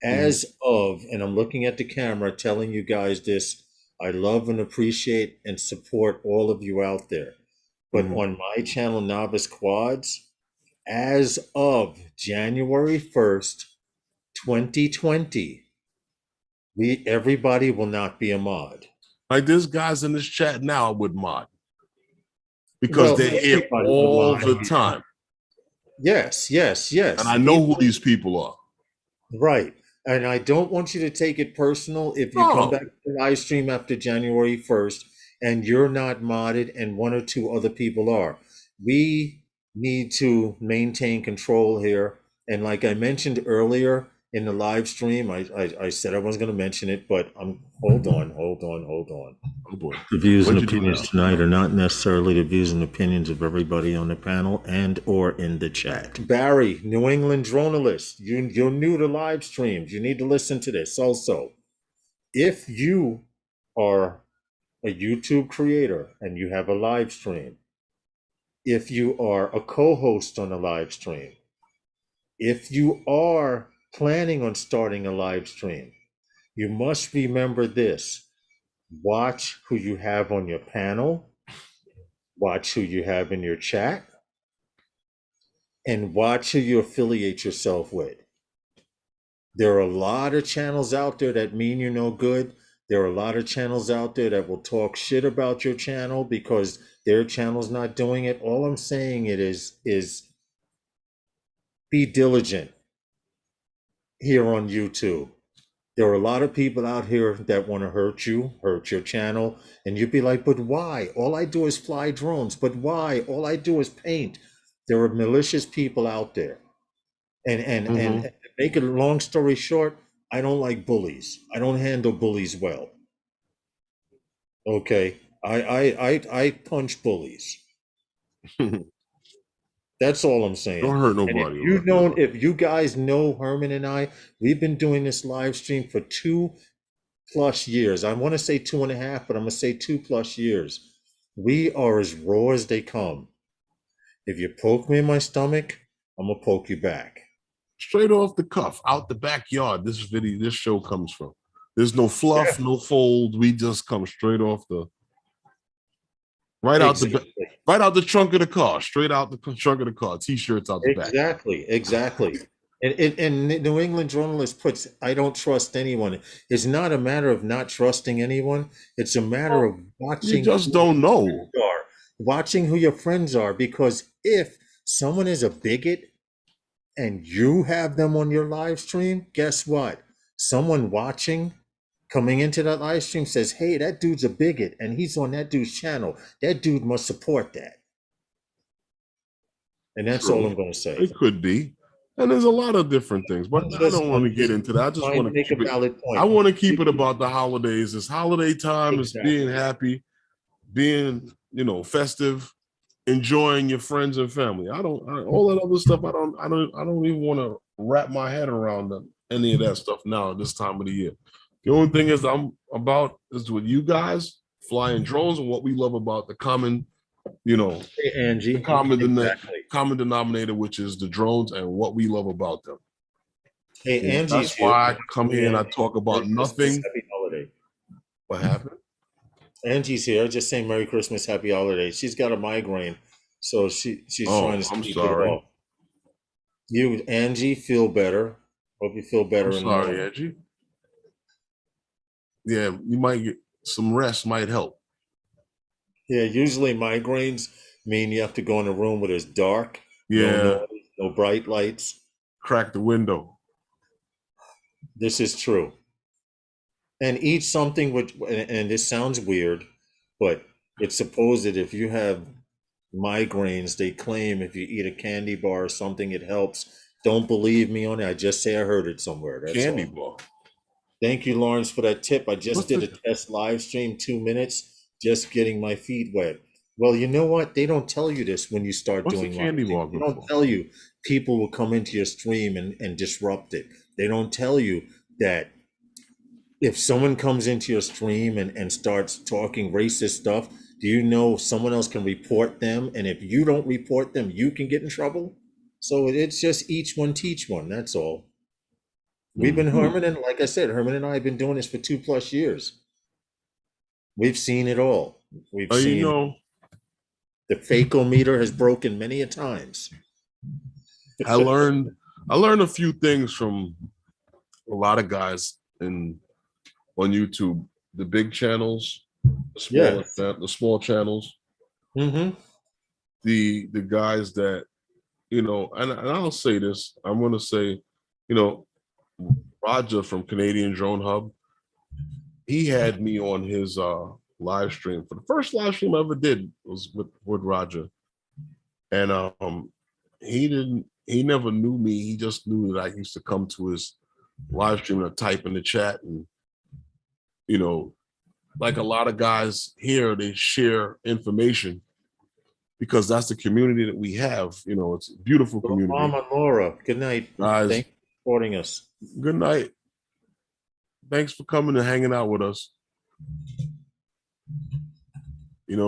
Mhm, As of, and I'm looking at the camera telling you guys this, I love and appreciate and support all of you out there. But mhm. on my channel, Novice Quads, as of January 1st, 2020, everybody will not be a mod. Like there's guys in this chat now I would mod because Well, they're here everybody will all mod. the time. Yes, yes, And yes. I know who People, these people are. right. And I don't want you to take it personal if you come No. back to the live stream after January 1st and you're not modded and one or two other people are. We need to maintain control here. And like I mentioned earlier in the live stream, I said I wasn't going to mention it, but hold on, hold on, hold on. Oh boy. The views and What'd you do opinions now? tonight are not necessarily the views and opinions of everybody on the panel and or in the chat. Barry, New England journalist, you're new to live streams. You need to listen to this. Also, if you are a YouTube creator and you have a live stream, if you are a co-host on a live stream, if you are planning on starting a live stream, you must remember this. Watch who you have on your panel. Watch who you have in your chat and watch who you affiliate yourself with. There are a lot of channels out there that mean you no good. There are a lot of channels out there that will talk shit about your channel because their channel's not doing it. All I'm saying it is be diligent here on YouTube. There are a lot of people out here that want to hurt you, hurt your channel, and you'd be like, but why? All I do is fly drones. But why? All I do is paint. There are malicious people out there. And Hmm. to make it a long story short, I don't like bullies. I don't handle bullies well. Okay. I punch bullies. Don't That's all I'm saying. hurt And nobody. Right? if you guys know Herman and I, we've been doing this live stream for 2+ years. I want to say 2.5, but I'm gonna say 2+ years. We are as raw as they come. If you poke me in my stomach, I'm gonna poke you back. Straight off the cuff, out the backyard. This show comes from. There's no fluff, Yeah, no fold. We just come straight off the right out exactly. right out the trunk of the car, straight out the trunk of the car. T-shirts out the back. Exactly. And New England journalist puts, I don't trust anyone. It's not a matter of not trusting anyone. It's a matter of You watching just who don't your know. friends are, watching who your friends are. Because if someone is a bigot and you have them on your live stream, guess what? Someone watching coming into that live stream says, hey, that dude's a bigot and he's on that dude's channel. That dude must support that. And that's all True. I'm going to say. It could be. And there's a lot of different things, but I don't want I'm to get just into that. I just trying want to to make a keep it. valid I point. want to keep it about the holidays. It's holiday time. It's being Exactly. happy, being, festive, enjoying your friends and family. All that other stuff. I don't even want to wrap my head around any of that stuff now at this time of the year. The only thing is I'm about is with you guys flying drones and what we love about the common, Hey, the Angie. Exactly. common denominator, which is the drones and what we love about them. Hey, Angie's That's here. why I come Hey, here and I Angie. talk Merry about Christmas, nothing. happy holiday. What happened? Angie's here. Just saying Merry Christmas, happy holiday. She's got a migraine, so she's trying Oh, to I'm sleep it sorry. off. You, Angie, feel better. Hope you feel I'm better in the sorry, morning. Angie. Yeah, you might get some rest might help. Yeah, usually migraines mean you have to go in a room where it's dark, no Yeah, noise, no bright lights. crack the window. This is true. And eat something which, and this sounds weird, but it's supposed that if you have migraines, they claim if you eat a candy bar or something, it helps. Don't believe me on it. I just say I heard it somewhere. That's Candy all. bar. Thank you, Lawrence, for that tip. I just What's did the a test live stream, 2 minutes, just getting my feet wet. Well, you know what? They don't tell you this when you start what's the doing live candy streams. bar They good don't for? tell you people will come into your stream and disrupt it. They don't tell you that if someone comes into your stream and starts talking racist stuff, Do you know someone else can report them? And if you don't report them, you can get in trouble. So it's just each one teach one. That's all. We've been Mhm. Herman and like I said, Herman and I have been doing this for 2+ years. We've seen it all. We've You seen know, the fakeometer has broken many a times. I learned I learned a few things from a lot of guys in on YouTube, the big channels, Yeah. the small channels, Mm-hmm. the guys that, and I'll say this, I'm gonna say, you know, Roger from Canadian Drone Hub, he had me on his live stream. For the first live stream I ever did was with Roger. And he never knew me. He just knew that I used to come to his live stream and type in the chat. And, you know, like a lot of guys here, they share information because that's the community that we have. It's a beautiful Well, community. Mama Laura, good night. Guys, Thanks for supporting us. good night. Thanks for coming and hanging out with us.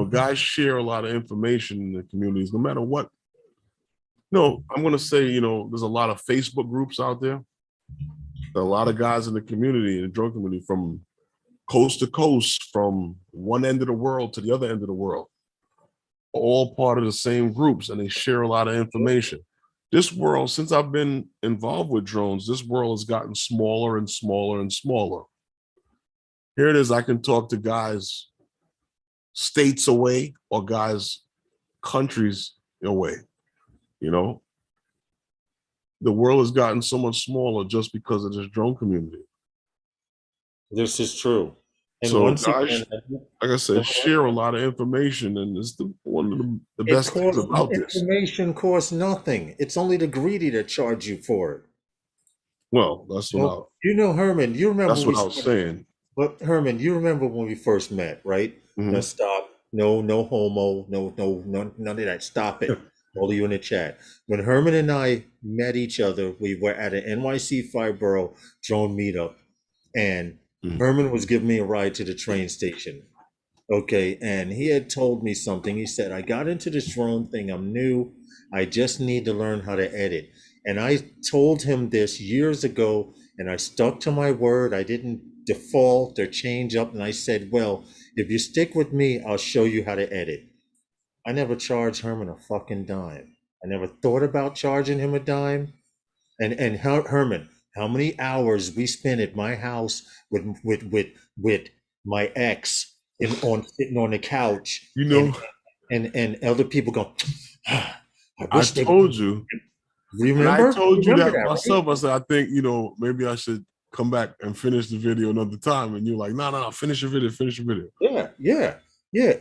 Guys share a lot of information in the communities, no matter what. I'm going to say, there's a lot of Facebook groups out there. There are a lot of guys in the community, in the drone community, from coast to coast, from one end of the world to the other end of the world, all part of the same groups, and they share a lot of information. This world, since I've been involved with drones, this world has gotten smaller and smaller and smaller. Here it is, I can talk to guys states away or guys countries away. The world has gotten so much smaller just because of this drone community. This is true. And So once guys, again, like I said, share a lot of information, and it's one of the it best things costs about this. information costs nothing. It's only the greedy that charge you for it. Well, that's Herman, you remember that's we what I was started, saying. but Herman, you remember when we first met, right? Now Mhm. stop. No, no homo, no, none of that. Stop it. All of you in the chat. When Herman and I met each other, we were at an NYC Fireborough drone meetup, and Mhm. Herman was giving me a ride to the train station. Okay, and he had told me something. He said, I got into this drone thing. I'm new. I just need to learn how to edit. And I told him this years ago, and I stuck to my word. I didn't default or change up. And I said, well, if you stick with me, I'll show you how to edit. I never charged Herman a fucking dime. I never thought about charging him a dime. And Herman, how many hours we spent at my house with my ex on sitting on the couch You and know, other people go, ah, I I wish they would told you, and I remember. told you Remember that that, right? myself. I said, I think, maybe I should come back and finish the video another time. And you're like, no, finish your video, finish your video. Yeah.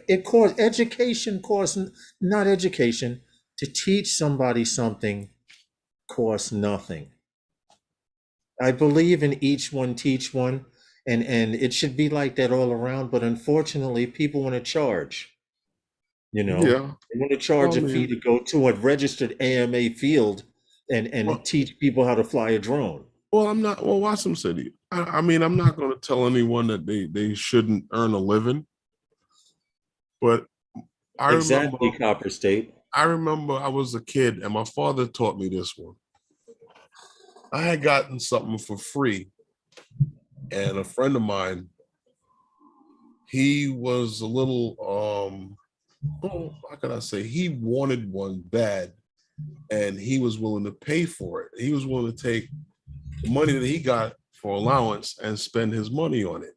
It costs education costs not education. To teach somebody something costs nothing. I believe in each one teach one, and it should be like that all around. But unfortunately, people want to charge. Yeah. They want to Well, charge I a fee mean, to go to a registered AMA field and well, teach people how to fly a drone. I'm not. Well, Watson City. I mean, I'm not going to tell anyone that they shouldn't earn a living, but I remember. Exactly, Copper State. I remember I was a kid, and my father taught me this one. I had gotten something for free, and a friend of mine, he was a little how can I say, he wanted one bad, and he was willing to pay for it. He was willing to take the money that he got for allowance and spend his money on it.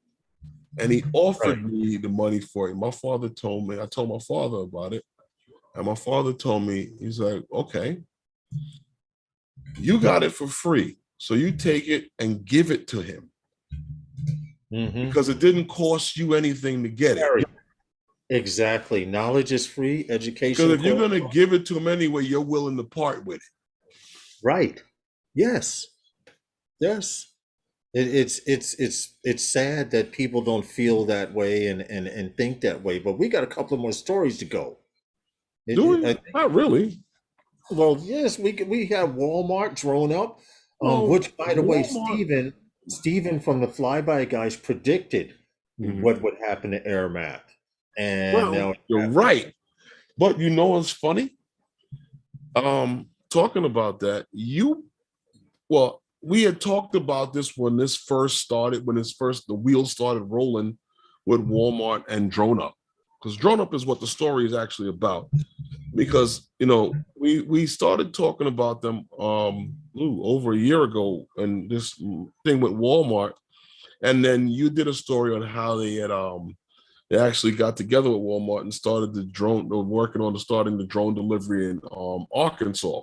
And he Right. offered me the money for it. My father told me, I told my father about it, and my father told me, he's like, okay, you got it for free, so you take it and give it to him, Mm-hmm. because it didn't cost you anything to get it. Exactly. Knowledge is free. Because Education if you're costs. going to give it to him anyway, you're willing to part with it. Right. Yes. Yes. It's sad that people don't feel that way and think that way. But we got a couple of more stories to go. Doing not really. Well, yes, we have Walmart DroneUp, Well, which by the way, Walmart. Steven from the Flyby guys predicted Mhm. what would happen to Airmat. And Well, now you're right. But you know what's funny? Talking about that, we had talked about this when this first started, the wheels started rolling with Walmart and DroneUp. Because DroneUp is what the story is actually about. Because we started talking about them over a year ago, and this thing with Walmart, and then you did a story on how they actually got together with Walmart and started working on starting the drone delivery in Arkansas.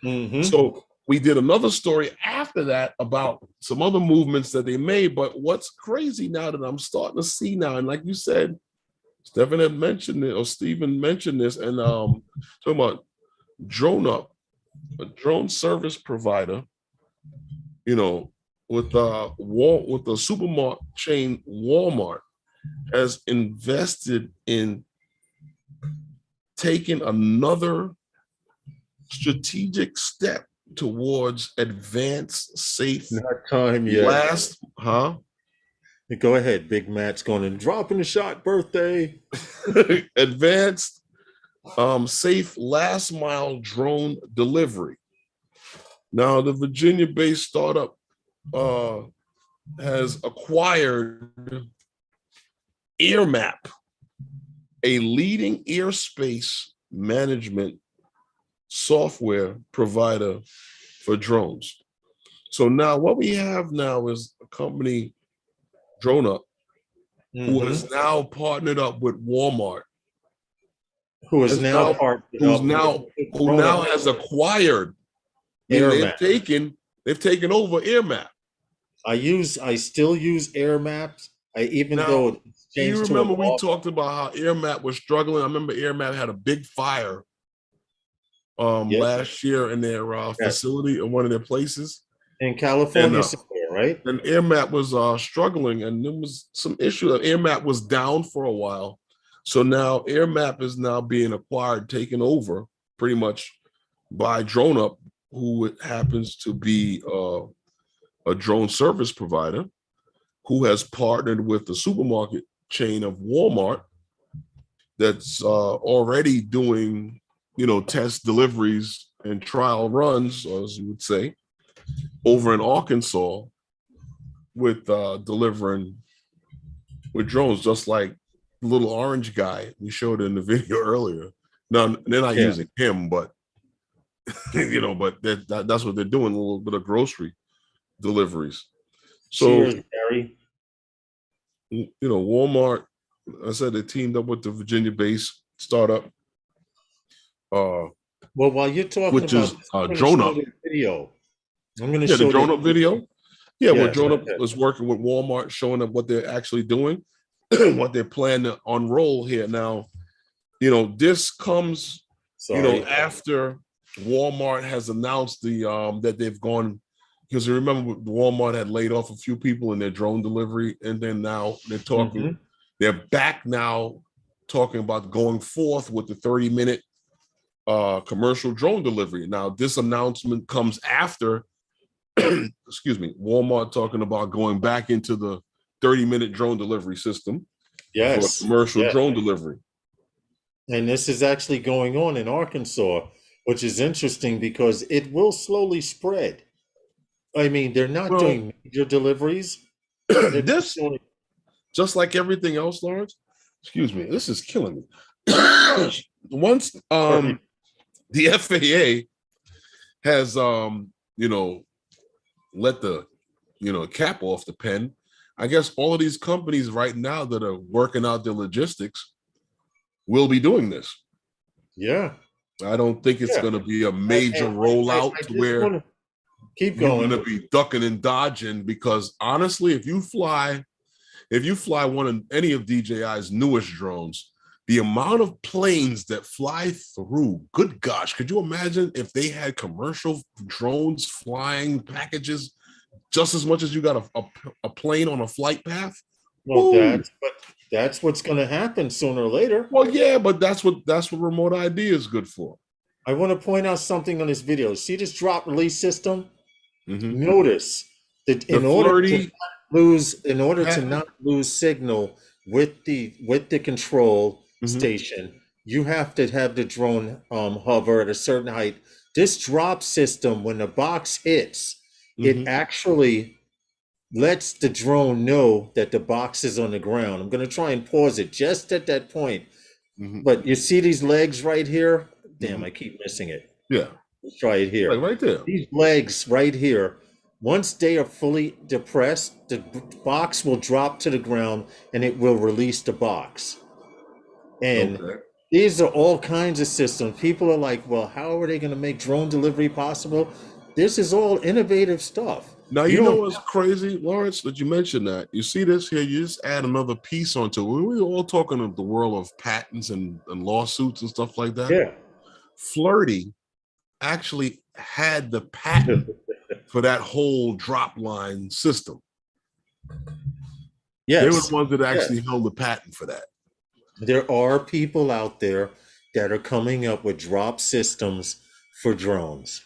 Mm-hmm. So we did another story after that about some other movements that they made. But what's crazy now that I'm starting to see now, and like you said, Stephen had mentioned it, or Stephen mentioned this, and talking about DroneUp, a drone service provider, with the supermarket chain Walmart, has invested in taking another strategic step towards advanced, safe, Not time yet. Go ahead, Big Matt's going and dropping the shot birthday. advanced, safe last mile drone delivery. Now, the Virginia-based startup has acquired AirMap, a leading airspace management software provider for drones. So now what we have now is a company, DroneUp, who has now partnered up with Walmart, who now has acquired. They've taken over AirMap. I still use AirMaps. Though do you remember we talked about how AirMap was struggling? I remember AirMap had a big fire last year in their facility in one of their places in California, right? And AirMap was struggling, and there was some issue. AirMap was down for a while, so now AirMap is now being acquired, taken over pretty much by DroneUp, who happens to be a drone service provider who has partnered with the supermarket chain of Walmart that's already doing, test deliveries and trial runs, as you would say, over in Arkansas with delivering with drones, just like the little orange guy we showed in the video earlier. Now, they're not using him, but but that's what they're doing, a little bit of grocery deliveries. So, cheers, Gary. Walmart, I said, they teamed up with the Virginia-based startup. Well, while you're talking which is DroneUp video, I'm going to show the DroneUp video. Yeah, where DroneUp is working with Walmart, showing up what they're actually doing, what they're planning to unroll here. Now, this comes, after Walmart has announced that they've gone, because you remember Walmart had laid off a few people in their drone delivery, and then now they're talking, they're back now talking about going forth with the 30-minute commercial drone delivery. Now, this announcement comes after, excuse me, Walmart talking about going back into the 30-minute drone delivery system for commercial drone delivery. And this is actually going on in Arkansas, which is interesting because it will slowly spread. I mean, they're not doing major deliveries. This, just like everything else, Lawrence, excuse me, this is killing me. Once the FAA has, let the, cap off the pen, I guess all of these companies right now that are working out their logistics will be doing this. Yeah. I don't think it's going to be a major rollout where keep going. You're going to be ducking and dodging, because honestly, if you fly any of DJI's newest drones, the amount of planes that fly through, good gosh, could you imagine if they had commercial drones flying packages just as much as you got a plane on a flight path? Well, that's what's going to happen sooner or later. Well, yeah, but that's what remote ID is good for. I want to point out something on this video. See this drop release system? Notice that in order to not lose signal with the control Mhm. station. You have to have the drone hover at a certain height. This drop system, when the box hits, it Mhm. actually lets the drone know that the box is on the ground. I'm going to try and pause it just at that point. Mhm. But you see these legs right here? Damn, Mhm. I keep missing it. Yeah. Let's try it Like here. right there. These legs right here, once they are fully depressed, the box will drop to the ground and it will release the box. And Okay. these are all kinds of systems. People are like, well, how are they going to make drone delivery possible? This is all innovative stuff. Now You you know don't, what's crazy, Lawrence, that you mentioned that. You see this here, you just add another piece onto it. We're all talking of the world of patents and lawsuits and stuff like that. yeah. Flirty actually had the patent for that whole drop line system. They were the Yes. ones that Yes. actually held the patent for that. There are people out there that are coming up with drop systems for drones.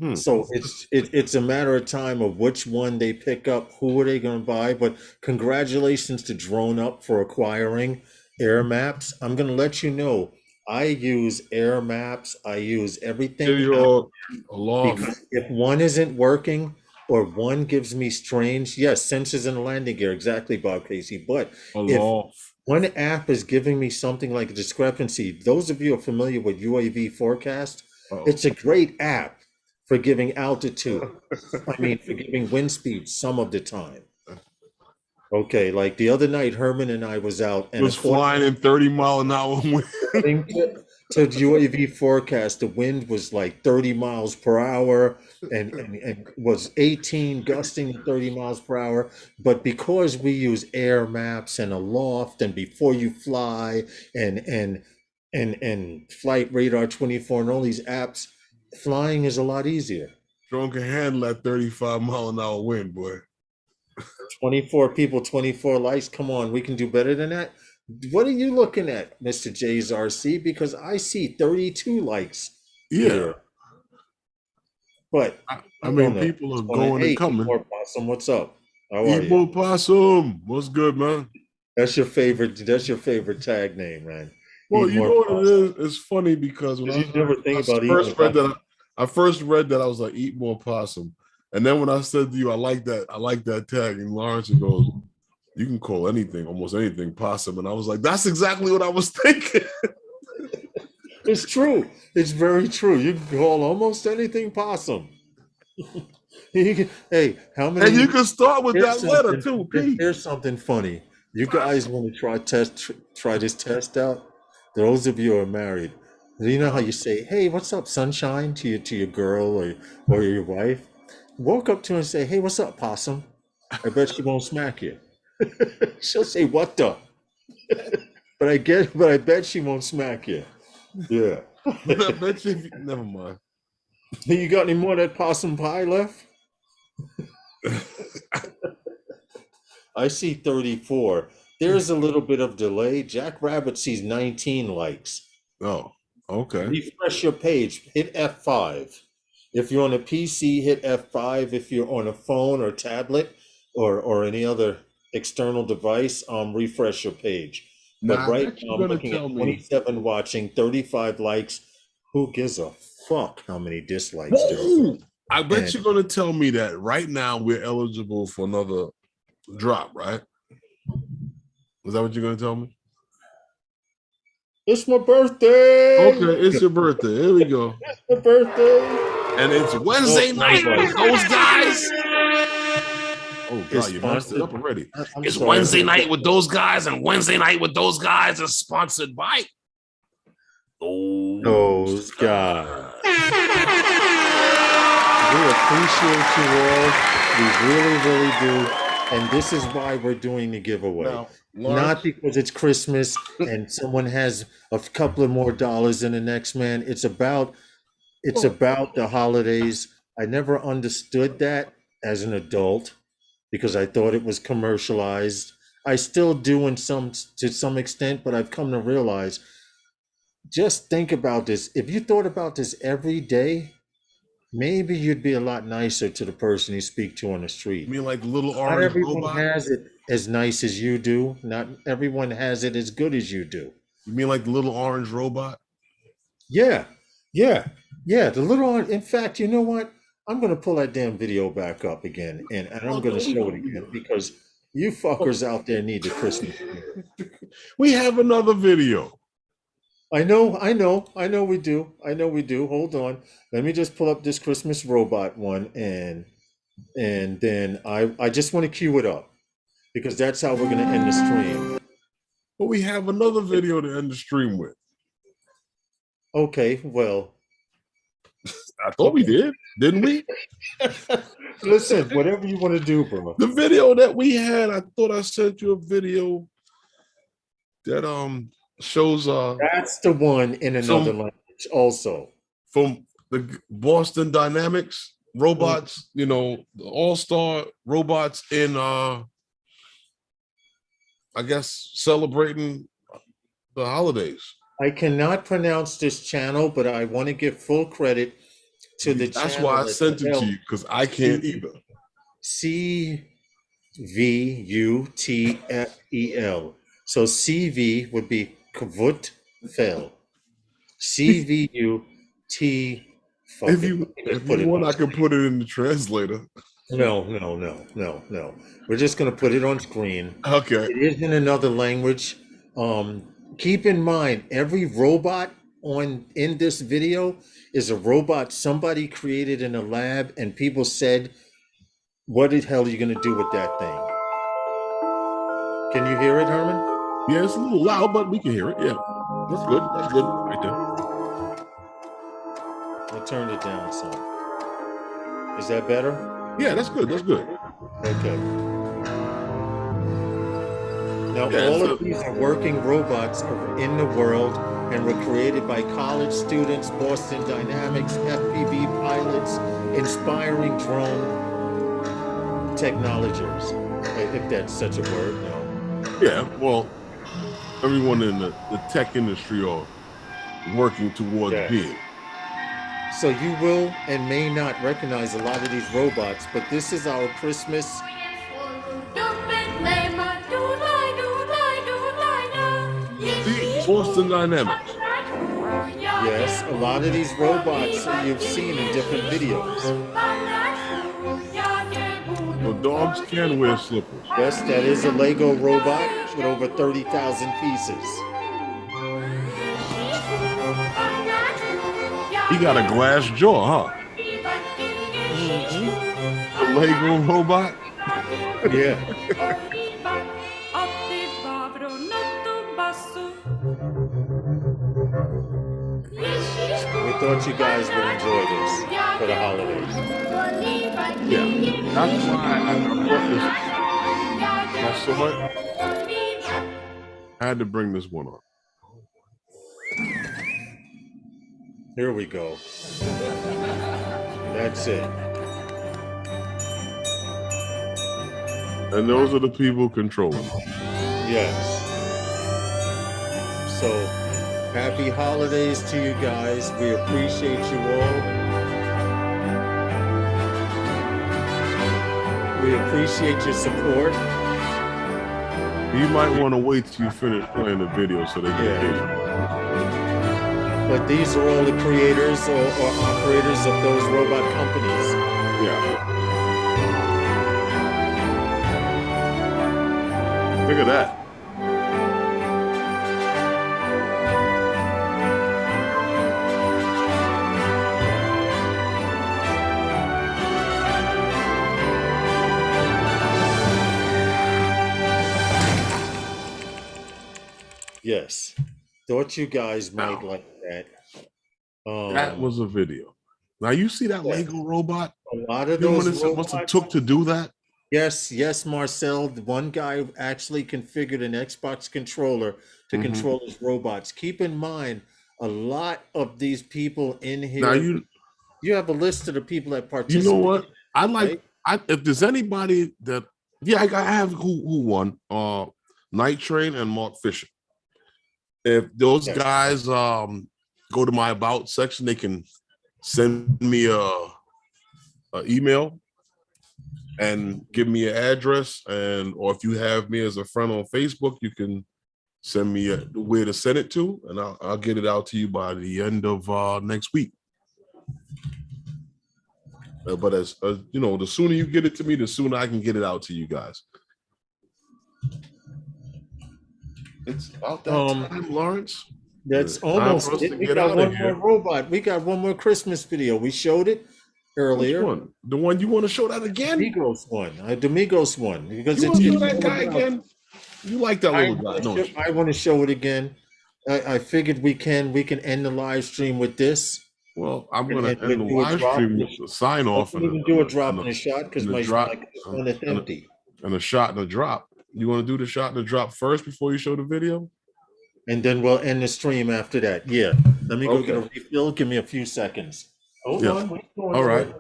Hmm. So it's a matter of time of which one they pick up, who are they going to buy. But congratulations to DroneUp for acquiring Air Maps. I'm going to let you know, I use Air Maps. I use Here everything out you're aloft, because if one isn't working or one gives me strange, yes, sensors and landing gear, exactly, Bob Casey. But if aloft. one app is giving me something like a discrepancy, those of you who are familiar with UAV forecast, Oh. it's a great app for giving altitude. I mean, for giving wind speed some of the time. Okay, like the other night, Herman and I was out, and Was flying in 30-mile-an-hour wind. according to UAV forecast, the wind was like 30 miles per hour and was 18 gusting to 30 miles per hour. But because we use air maps and aloft and before you fly and flight radar 24 and all these apps, flying is a lot easier. Drone can handle that 35-mile-an-hour wind, boy. 24 people, 24 likes. Come on, we can do better than that. What are you looking at, Mr. J's RC? Because I see 32 likes Yeah. here. But I I don't mean, know. people are What's going on? going and Hey, coming. more Possum, what's up? How are Eat you? more possum. What's good, man? That's your favorite tag name, man. Well, Eat you more know what it possum. is? It's funny because when Because you never I think about eating a first read possum. that, I first read that I was like, eat more possum. And then when I said to you, I like that tag, and Lawrence goes, you can call anything, almost anything, possum. And I was like, that's exactly what I was thinking. It's true. It's very true. You can call almost anything possum. Hey, how And you many? can start with Here's that letter something. too, P. Here's something funny. You guys Possum. want to try this test out? Those of you who are married, do you know how you say, "Hey, what's up, sunshine?" to your girl or your wife? Walk up to her and say, "Hey, what's up, possum?" I bet she won't smack you. She'll say, "What the?" But I bet she won't smack you. Yeah. But I bet you, never mind. You got any more of that possum pie left? I see 34. There's a little bit of delay. Jack Rabbit sees 19 likes. Oh, okay. Refresh your page, hit F5. If you're on a PC, hit F5. If you're on a phone or tablet or any other external device, refresh your page. But Now, I right bet now you're I'm going to looking tell at me, 27 watching, 35 likes. Who gives a fuck how many dislikes there are? whoa, I bet And you're going to tell me that right now we're eligible for another drop, right? Is that what you're going to tell me? it's my birthday! Okay, it's your birthday. Here we go. It's my birthday! And it's Oh, Wednesday my night with those guys. Oh, is God, you messed it sponsored. up already. I'm It's sorry. Wednesday night with those guys, and Wednesday night with those guys is sponsored by those Those guys. guys. We appreciate you all. We really, really do. And this is why we're doing the giveaway. Now, Not Lawrence, because it's Christmas and someone has a couple of more dollars than the next man. It's oh, about the holidays. I never understood that as an adult because I thought it was commercialized. I still do to some extent, but I've come to realize just think about this. If you thought about this every day, maybe you'd be a lot nicer to the person you speak to on the you street. mean like little Not orange everyone robot? has it. as nice as you do. Not everyone has it as good as you do. You mean like the little orange robot? Yeah, yeah, yeah. The little, in fact, you know what? I'm gonna pull that damn video back up again, and I'm Oh gonna no, we show it don't. again because you fuckers out there need the Christmas spirit. We have another video. I know we do. I know we do. Hold on. Let me just pull up this Christmas robot one, and then I just want to cue it up because that's how we're gonna end the stream. But we have another video to end the stream with. Okay, well, I thought we did, didn't we? listen, whatever you want to do, bro. The video that we had, I thought I sent you a video that shows That's the one in another some language, also. from the Boston Dynamics robots, you know, the all-star robots in I guess celebrating the holidays. I cannot pronounce this channel, but I want to give full credit to the That's channel. why I sent it to you, because I can't either. CVUTFEL. So CV would be Kvut Fel. CVUT. If you want, I can put it in the translator. No. We're just gonna put it on screen. Okay. It is in another language. Keep in mind, every robot in this video is a robot somebody created in a lab, and people said, "What the hell are you gonna do with that thing?" Can you hear it, Herman? Yeah, it's a little loud, but we can hear it. Yeah, that's good. That's good right there. I turned it down some. Is that better? Yeah, that's good. That's good. Okay. Now, Yeah, all of these are working robots in the world and were created by college students, Boston Dynamics, FPV pilots, inspiring drone technologists, if that's such a word. No. Yeah, well, everyone in the tech industry are working towards being. So you will and may not recognize a lot of these robots, but this is our Christmas. Boston Dynamics. Yes, a lot of these robots you've seen in different videos. The dogs can wear slippers. Yes, that is a Lego robot with over 30,000 pieces. He got a glass jaw, huh? A Lego robot? Yeah. We thought you guys would enjoy this for the holidays. Yeah, that's why I brought this. I saw it. I had to bring this one on. Here we go. That's it. And those are the people controlling. Yes. So, happy holidays to you guys. We appreciate you all. We appreciate your support. You might want to wait till you finish playing the video so they can hear you. But these are all the creators or operators of those robot companies. Yeah. Look at that. Yes. Thought you guys might like that. That was a video. Now you see that Lego robot? A lot of those robots, what it took to do that? Yes, Marcel. One guy actually configured an Xbox controller to control his robots. Keep in mind, a lot of these people in here. Now you have a list of the people that participate. You know what? I like. Right? If there's anybody that, I have who won. Night Train and Mark Fisher. If those guys go to my about section, they can send me a email and give me an address, and or if you have me as a friend on Facebook, you can send me where to send it to, and I'll get it out to you by the end of next week. But as you know, the sooner you get it to me, the sooner I can get it out to you guys. It's about that time, Lawrence. That's almost it. We got one more robot. We got one more Christmas video. We showed it earlier. Which one? The one you want to show that again? Migos one. The Migos one. Because you want to show that guy again? You like that little guy, don't you? I want to show it again. I figured we can end the live stream with this. Well, I'm going to end the live stream with the sign off. And do a drop and a shot because my phone is empty. And a shot and a drop. You want to do the shot and the drop first before you show the video? And then we'll end the stream after that. Yeah. Let me go get a refill. Give me a few seconds. Hold on. All right.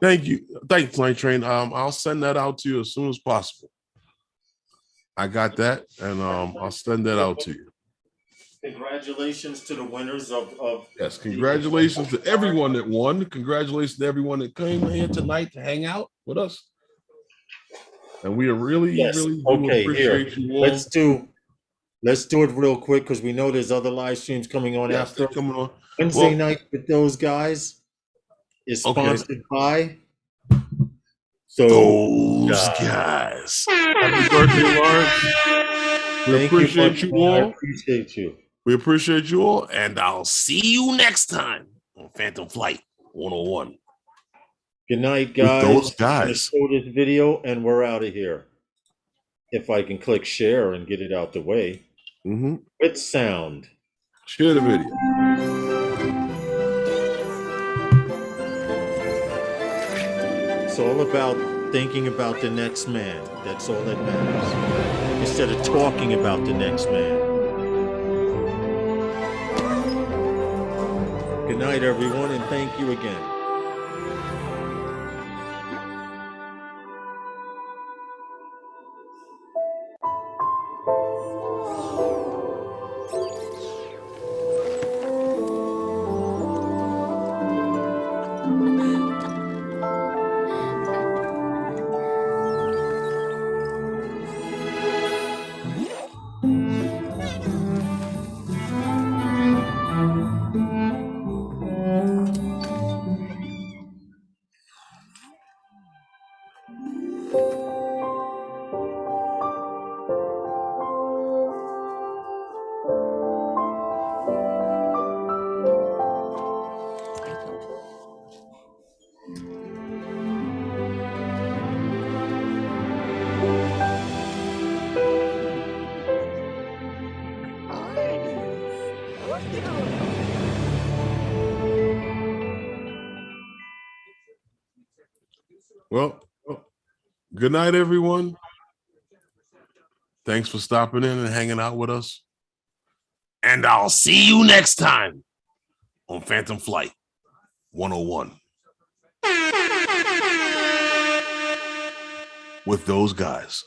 Thank you. Thanks, Night Train. I'll send that out to you as soon as possible. I got that, and I'll send that out to you. Congratulations to the winners of yes, congratulations to everyone that won. Congratulations to everyone that came here tonight to hang out with us. And we are really appreciate you all. Let's do it real quick because we know there's other live streams coming on after. Coming on. Wednesday night with those guys is sponsored by those guys. Happy birthday, Lawrence. We appreciate you all. I appreciate you. We appreciate you all, and I'll see you next time on Phantom Flight 101. Good night, guys. With those guys. Show this video, and we're out of here. If I can click share and get it out the way. With sound. Share the video. It's all about thinking about the next man. That's all that matters. Instead of talking about the next man. Good night, everyone, and thank you again. Well, good night, everyone. Thanks for stopping in and hanging out with us. And I'll see you next time on Phantom Flight 101. With those guys.